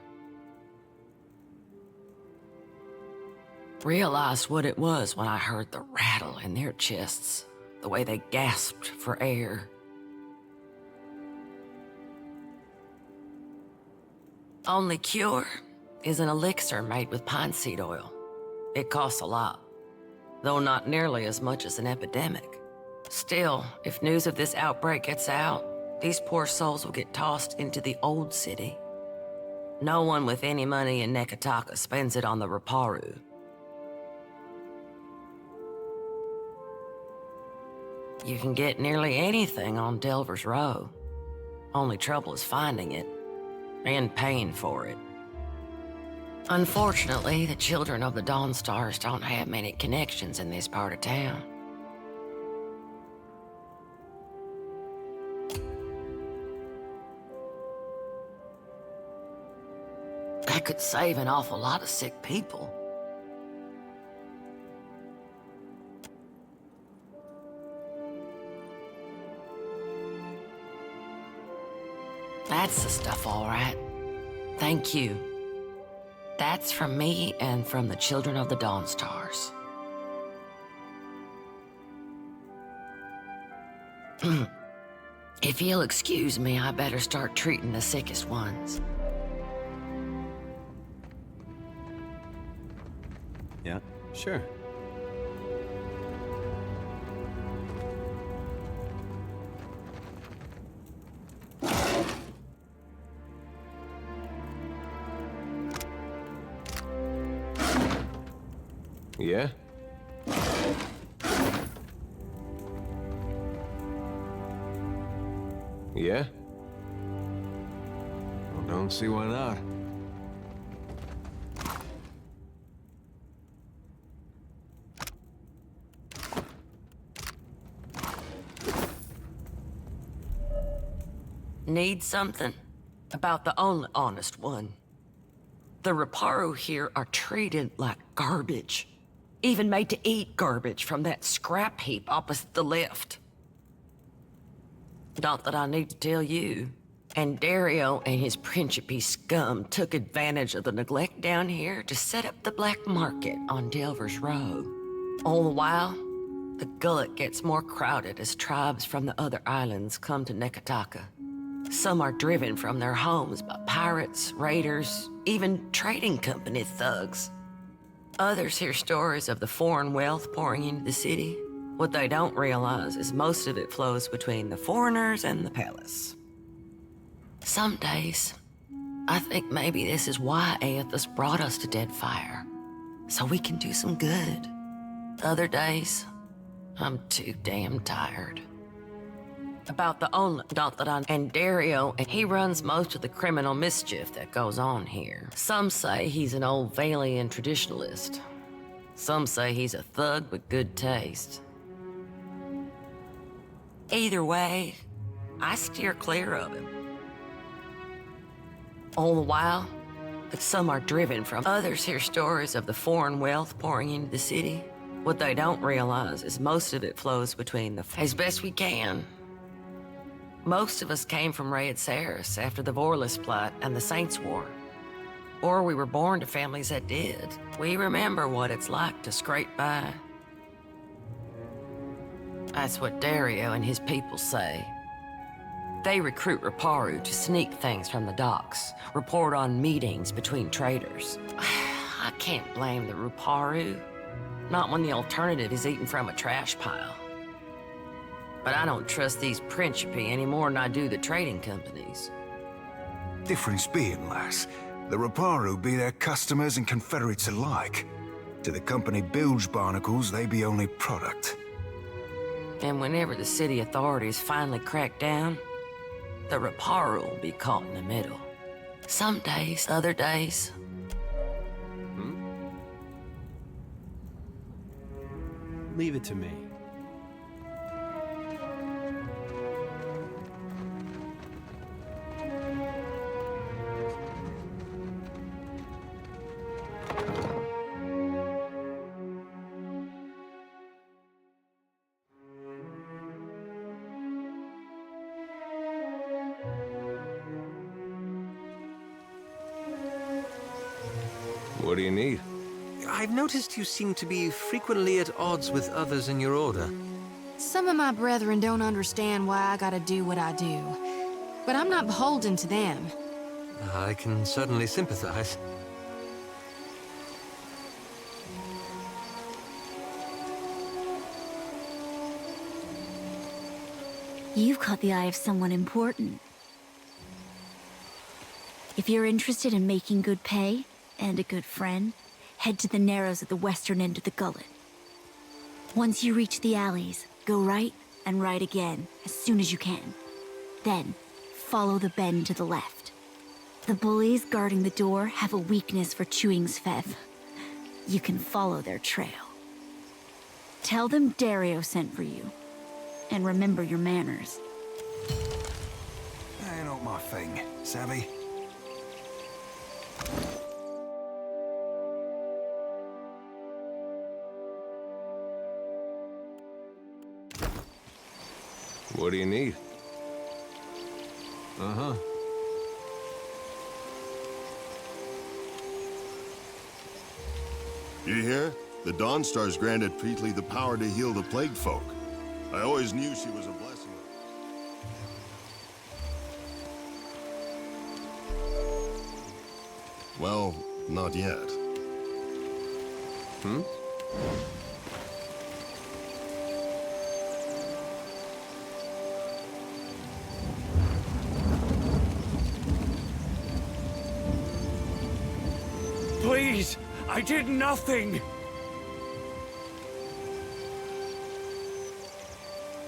S14: Realized what it was when I heard the rattle in their chests, the way they gasped for air. Only cure is an elixir made with pine seed oil. It costs a lot, though not nearly as much as an epidemic. Still, if news of this outbreak gets out, these poor souls will get tossed into the old city. No one with any money in Nekataka spends it on the Raparu. You can get nearly anything on Delver's Row. Only trouble is finding it, and paying for it. Unfortunately, the children of the Dawnstars don't have many connections in this part of town. That could save an awful lot of sick people. That's the stuff, all right. Thank you. That's from me and from the children of the Dawnstars. If you'll excuse me, I better start treating the sickest ones.
S3: Yeah, sure. Yeah? Yeah? Well, don't see why not.
S14: Need something? About the only honest one. The Raparu here are treated like garbage. Even made to eat garbage from that scrap heap opposite the lift. Not that I need to tell you. And Dario and his Principe scum took advantage of the neglect down here to set up the black market on Delver's Row. All the while, the gullet gets more crowded as tribes from the other islands come to Nekataka. Some are driven from their homes by pirates, raiders, even trading company thugs. Others hear stories of the foreign wealth pouring into the city. What they don't realize is most of it flows between the foreigners and the palace. Some days, I think maybe this is why Aethys brought us to Deadfire, so we can do some good. Other days, I'm too damn tired. About the only dot that I and Dario, and he runs most of the criminal mischief that goes on here. Some say he's an old Valian traditionalist. Some say he's a thug with good taste. Either way, I steer clear of him. All the while, some are driven from. Others hear stories of the foreign wealth pouring into the city. What they don't realize is most of it flows between the. As best we can. Most of us came from Raed Saris after the Vorlis Plot and the Saints' War. Or we were born to families that did. We remember what it's like to scrape by. That's what Dario and his people say. They recruit Raparu to sneak things from the docks, report on meetings between traders. I can't blame the Raparu. Not when the alternative is eating from a trash pile. But I don't trust these Principi any more than I do the trading companies.
S16: Difference being, lass, the Raparu be their customers and confederates alike. To the company bilge barnacles, they be only product.
S14: And whenever the city authorities finally crack down, the Raparu will be caught in the middle. Some days, other days.
S9: Leave it to me.
S1: What do you need? I've noticed you seem to be frequently at odds with others in your order.
S17: Some of my brethren don't understand why I gotta do what I do. But I'm not beholden to them.
S1: I can certainly sympathize.
S8: You've caught the eye of someone important. If you're interested in making good pay, and a good friend, head to the narrows at the western end of the gullet. Once you reach the alleys, go right and right again, as soon as you can. Then, follow the bend to the left. The bullies guarding the door have a weakness for chewing Svev. You can follow their trail. Tell them Dario sent for you. And remember your manners.
S16: That ain't not my thing, savvy?
S1: What do you need?
S3: Uh-huh.
S10: You hear? The Dawnstar's granted Preetly the power to heal the plagued folk. I always knew she was a blessing. Well, not yet.
S11: Please! I did nothing!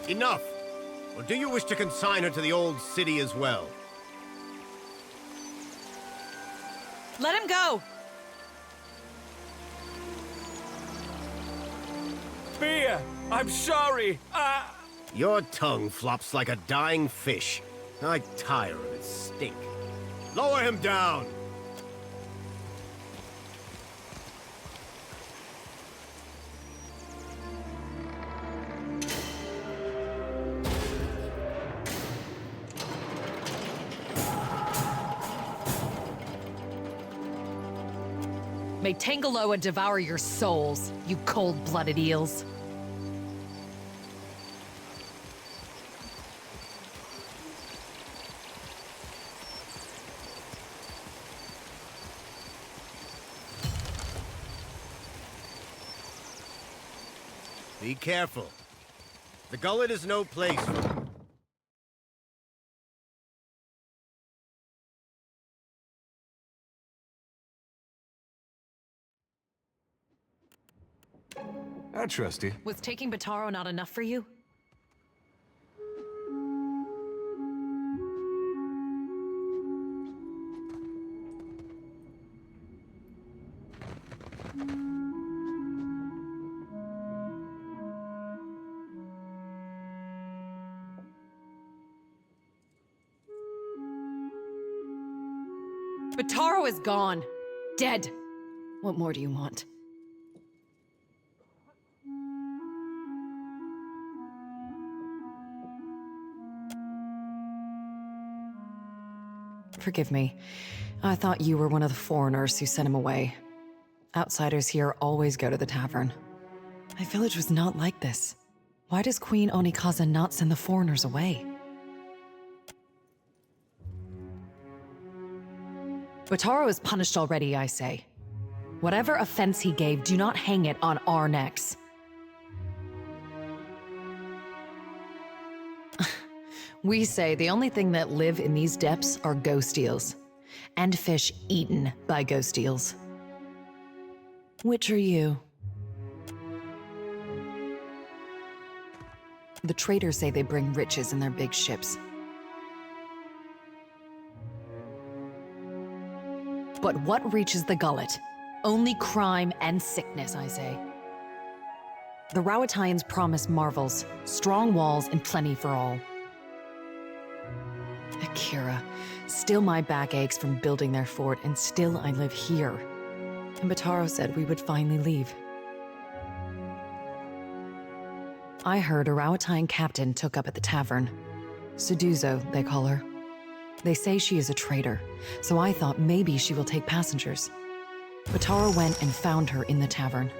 S12: Enough! Or do you wish to consign her to the old city as well?
S7: Let him go!
S11: Bia! I'm sorry!
S12: Your tongue flops like a dying fish. I tire of its stink. Lower him down!
S7: May Tangaloa devour your souls, you cold-blooded eels.
S12: Be careful. The gullet is no place for...
S3: I trust you.
S7: Was taking Bataro not enough for you? Bataro is gone. Dead. What more do you want? Forgive me. I thought you were one of the foreigners who sent him away. Outsiders here always go to the tavern. My village was not like this. Why does Queen Onikaza not send the foreigners away? Bataro is punished already, I say. Whatever offense he gave, do not hang it on our necks. We say the only thing that live in these depths are ghost eels. And fish eaten by ghost eels. Which are you? The traders say they bring riches in their big ships. But what reaches the gullet? Only crime and sickness, I say. The Rowattians promise marvels, strong walls, and plenty for all. Akira, still my back aches from building their fort, and still I live here. And Bataro said we would finally leave. I heard a Rowattian captain took up at the tavern. Suduzo, they call her. They say she is a traitor, so I thought maybe she will take passengers. Bataro went and found her in the tavern.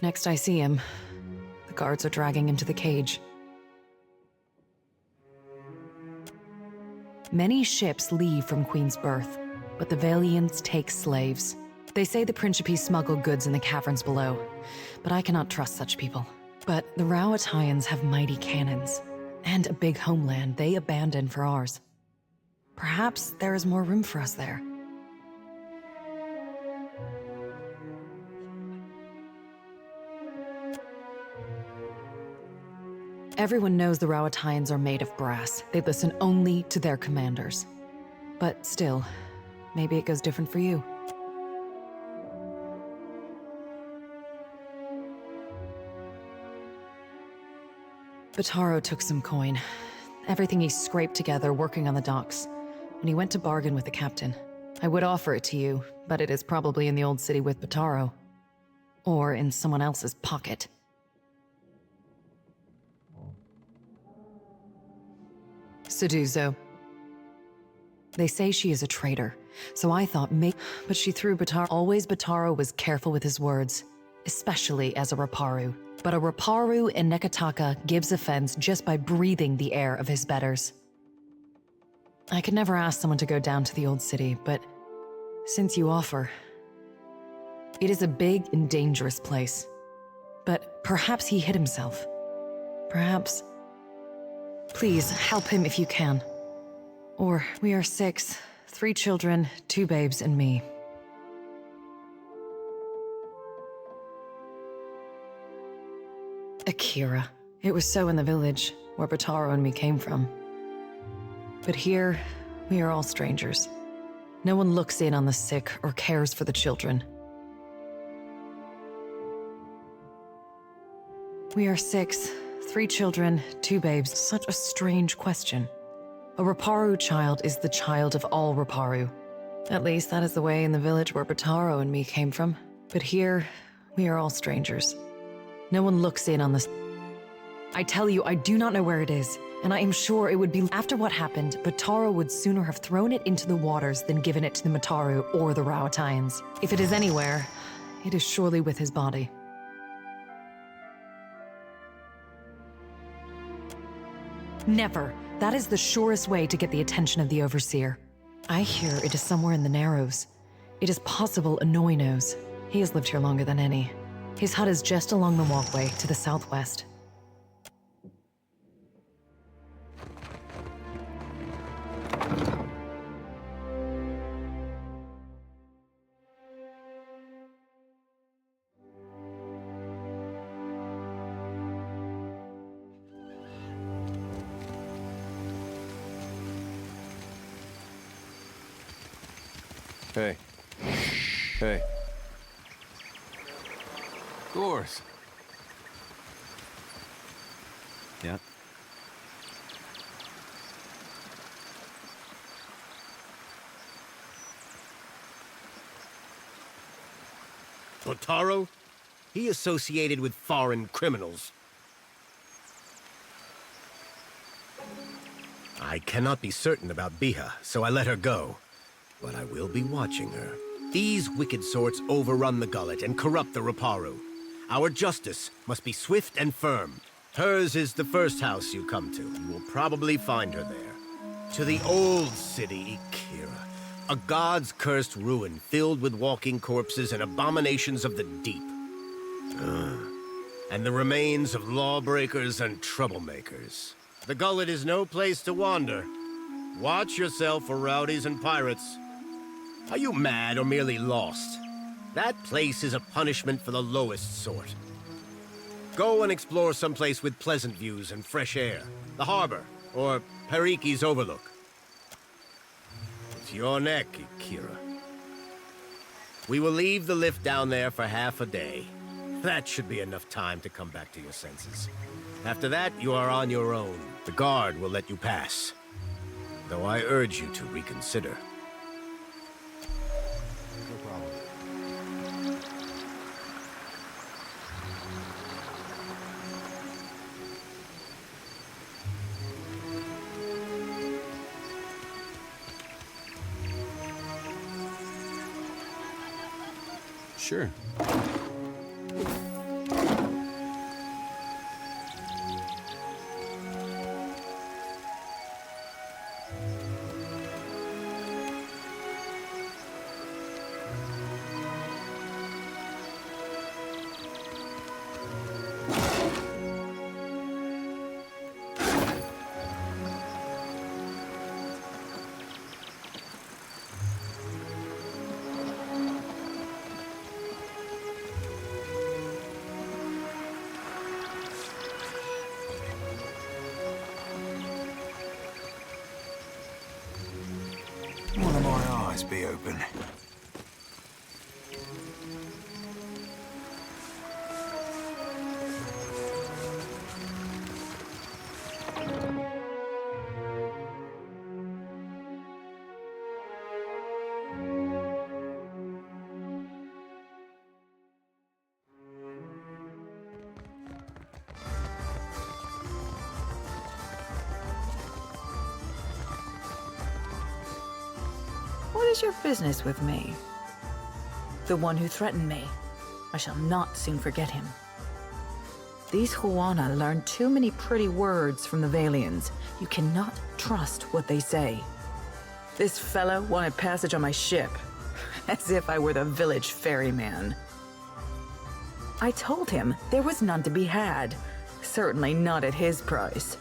S7: Next I see him, the guards are dragging him to the cage. Many ships leave from Queen's Birth, but the Valians take slaves. They say the Principe smuggle goods in the caverns below, but I cannot trust such people. But the Rowattians have mighty cannons, and a big homeland they abandoned for ours. Perhaps there is more room for us there. Everyone knows the Rowattians are made of brass. They listen only to their commanders. But still, maybe it goes different for you. Bataro took some coin. Everything he scraped together working on the docks. And he went to bargain with the captain. I would offer it to you, but it is probably in the old city with Bataro. Or in someone else's pocket. Suduzo. They say she is a traitor, so I thought but she threw Bataro. Always Bataro was careful with his words, especially as a Raparu. But a Raparu in Nekataka gives offense just by breathing the air of his betters. I could never ask someone to go down to the old city, but since you offer, it is a big and dangerous place. But perhaps he hid himself. Perhaps. Please, help him if you can. Or we are 6, 3 children, 2 babes, and me. Akira. It was so in the village, where Bataro and me came from. But here, we are all strangers. No one looks in on the sick or cares for the children. We are 6, 3 children, 2 babes. Such a strange question. A Raparu child is the child of all Raparu. At least that is the way in the village where Bataro and me came from. But here, we are all strangers. No one looks in on this. I tell you, I do not know where it is, and I am sure it would be after what happened. Bataro would sooner have thrown it into the waters than given it to the Mataru or the Rowattians. If it is anywhere, it is surely with his body. Never. That is the surest way to get the attention of the Overseer. I hear it is somewhere in the Narrows. It is possible Anoi knows. He has lived here longer than any. His hut is just along the walkway to the southwest.
S3: Hey. Hey. Doors.
S2: Yeah.
S12: Bataro? He associated with foreign criminals. I cannot be certain about Biha, so I let her go. But I will be watching her. These wicked sorts overrun the gullet and corrupt the Raparu. Our justice must be swift and firm. Hers is the first house you come to. You will probably find her there. To the old city, Ikira. A god's cursed ruin filled with walking corpses and abominations of the deep. And the remains of lawbreakers and troublemakers. The gullet is no place to wander. Watch yourself for rowdies and pirates. Are you mad or merely lost? That place is a punishment for the lowest sort. Go and explore someplace with pleasant views and fresh air. The harbor, or Periki's Overlook. It's your neck, Kira. We will leave the lift down there for half a day. That should be enough time to come back to your senses. After that, you are on your own. The guard will let you pass. Though I urge you to reconsider.
S6: No problem.
S3: Sure.
S16: One of my eyes be open.
S20: What is your business with me? The one who threatened me. I shall not soon forget him. These Huana learned too many pretty words from the Valians. You cannot trust what they say. This fellow wanted passage on my ship, as if I were the village ferryman. I told him there was none to be had, certainly not at his price.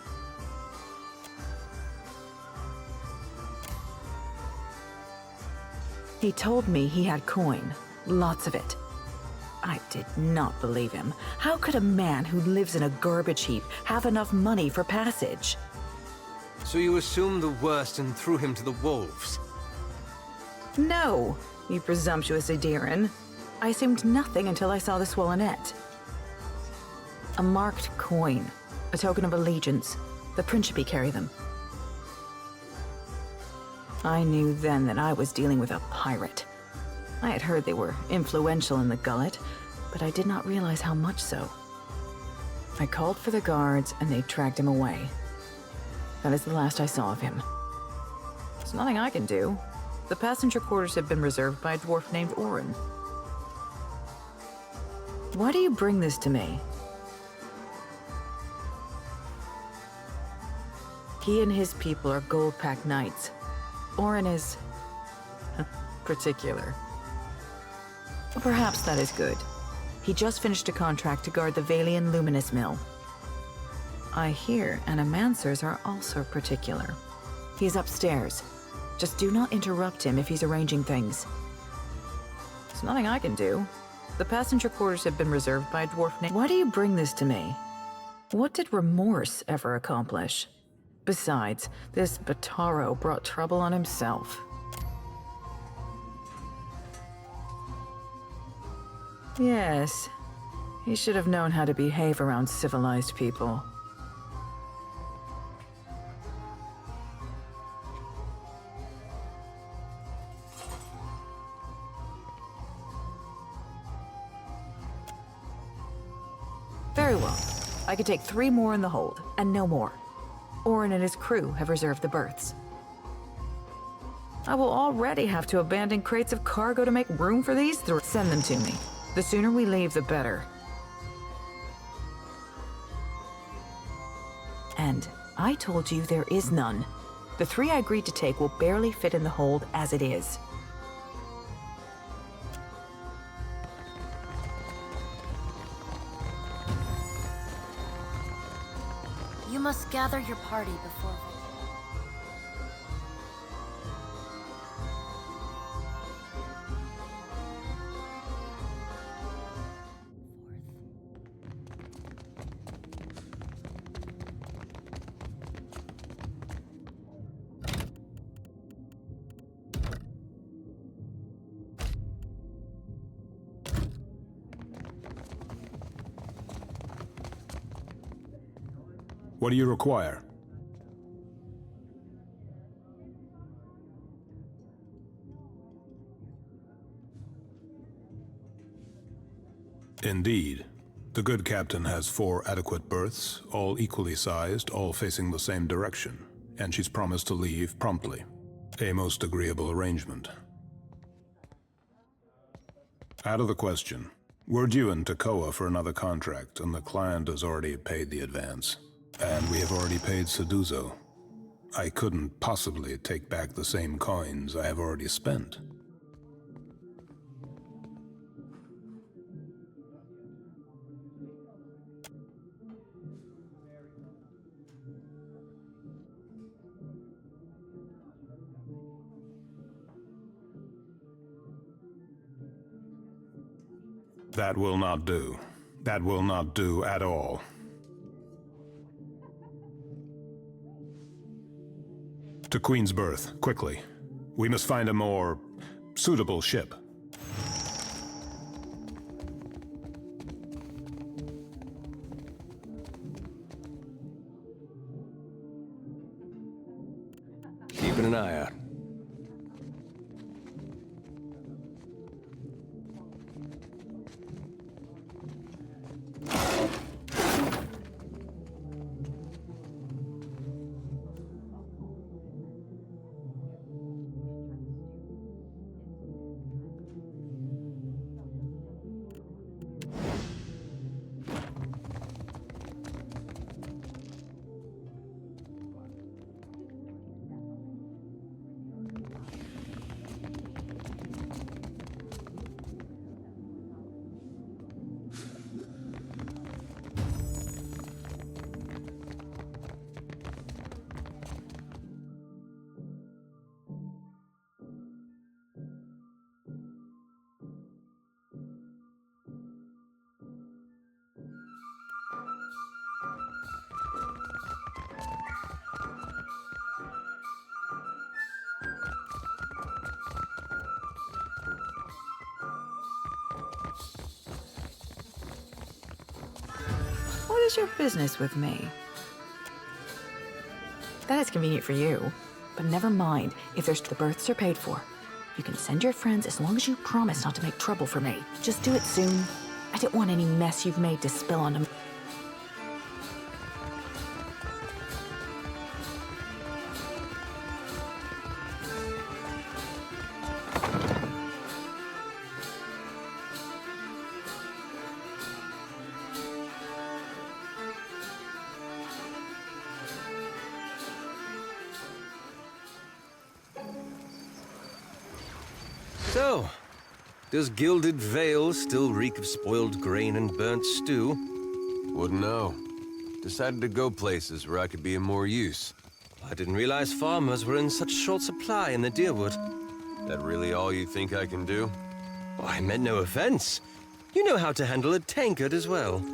S20: He told me he had coin, lots of it. I did not believe him. How could a man who lives in a garbage heap have enough money for passage?
S1: So you assumed the worst and threw him to the wolves?
S20: No, you presumptuous Adiran. I assumed nothing until I saw the swollenette. A marked coin, a token of allegiance. The Principe carry them. I knew then that I was dealing with a pirate. I had heard they were influential in the gullet, but I did not realize how much so. I called for the guards, and they dragged him away. That is the last I saw of him. There's nothing I can do. The passenger quarters have been reserved by a dwarf named Orin. Why do you bring this to me? He and his people are gold-packed knights. Orin is particular. Perhaps that is good. He just finished a contract to guard the Valian Luminous Mill. I hear Animancers are also particular. He's upstairs. Just do not interrupt him if he's arranging things. There's nothing I can do. The passenger quarters have been reserved by a dwarf named... Why do you bring this to me? What did remorse ever accomplish? Besides, this Bataro brought trouble on himself. Yes, he should have known how to behave around civilized people. Very well. I could take 3 more in the hold, and no more. Orin and his crew have reserved the berths. I will already have to abandon crates of cargo to make room for these 3. Send them to me. The sooner we leave, the better. And I told you there is none. The 3 I agreed to take will barely fit in the hold as it is.
S2: You must gather your party before...
S6: What do you require? Indeed. The good captain has 4 adequate berths, all equally sized, all facing the same direction, and she's promised to leave promptly. A most agreeable arrangement. Out of the question. We're due in Tekoa for another contract, and the client has already paid the advance. And we have already paid Seduzo. I couldn't possibly take back the same coins I have already spent. That will not do. That will not do at all. To Queen's Berth, quickly. We must find a more suitable ship.
S3: Keeping an eye out.
S20: What is your business with me? That is convenient for you. But never mind, if the berths are paid for. You can send your friends as long as you promise not to make trouble for me. Just do it soon. I don't want any mess you've made to spill on them.
S1: So, does Gilded Vale still reek of spoiled grain and burnt stew? Wouldn't know. Decided to go places where I could be of more use. I didn't realize farmers were in such short supply in the Deerwood. That really all you think I can do? Oh, I meant no offense. You know how to handle a tankard as well.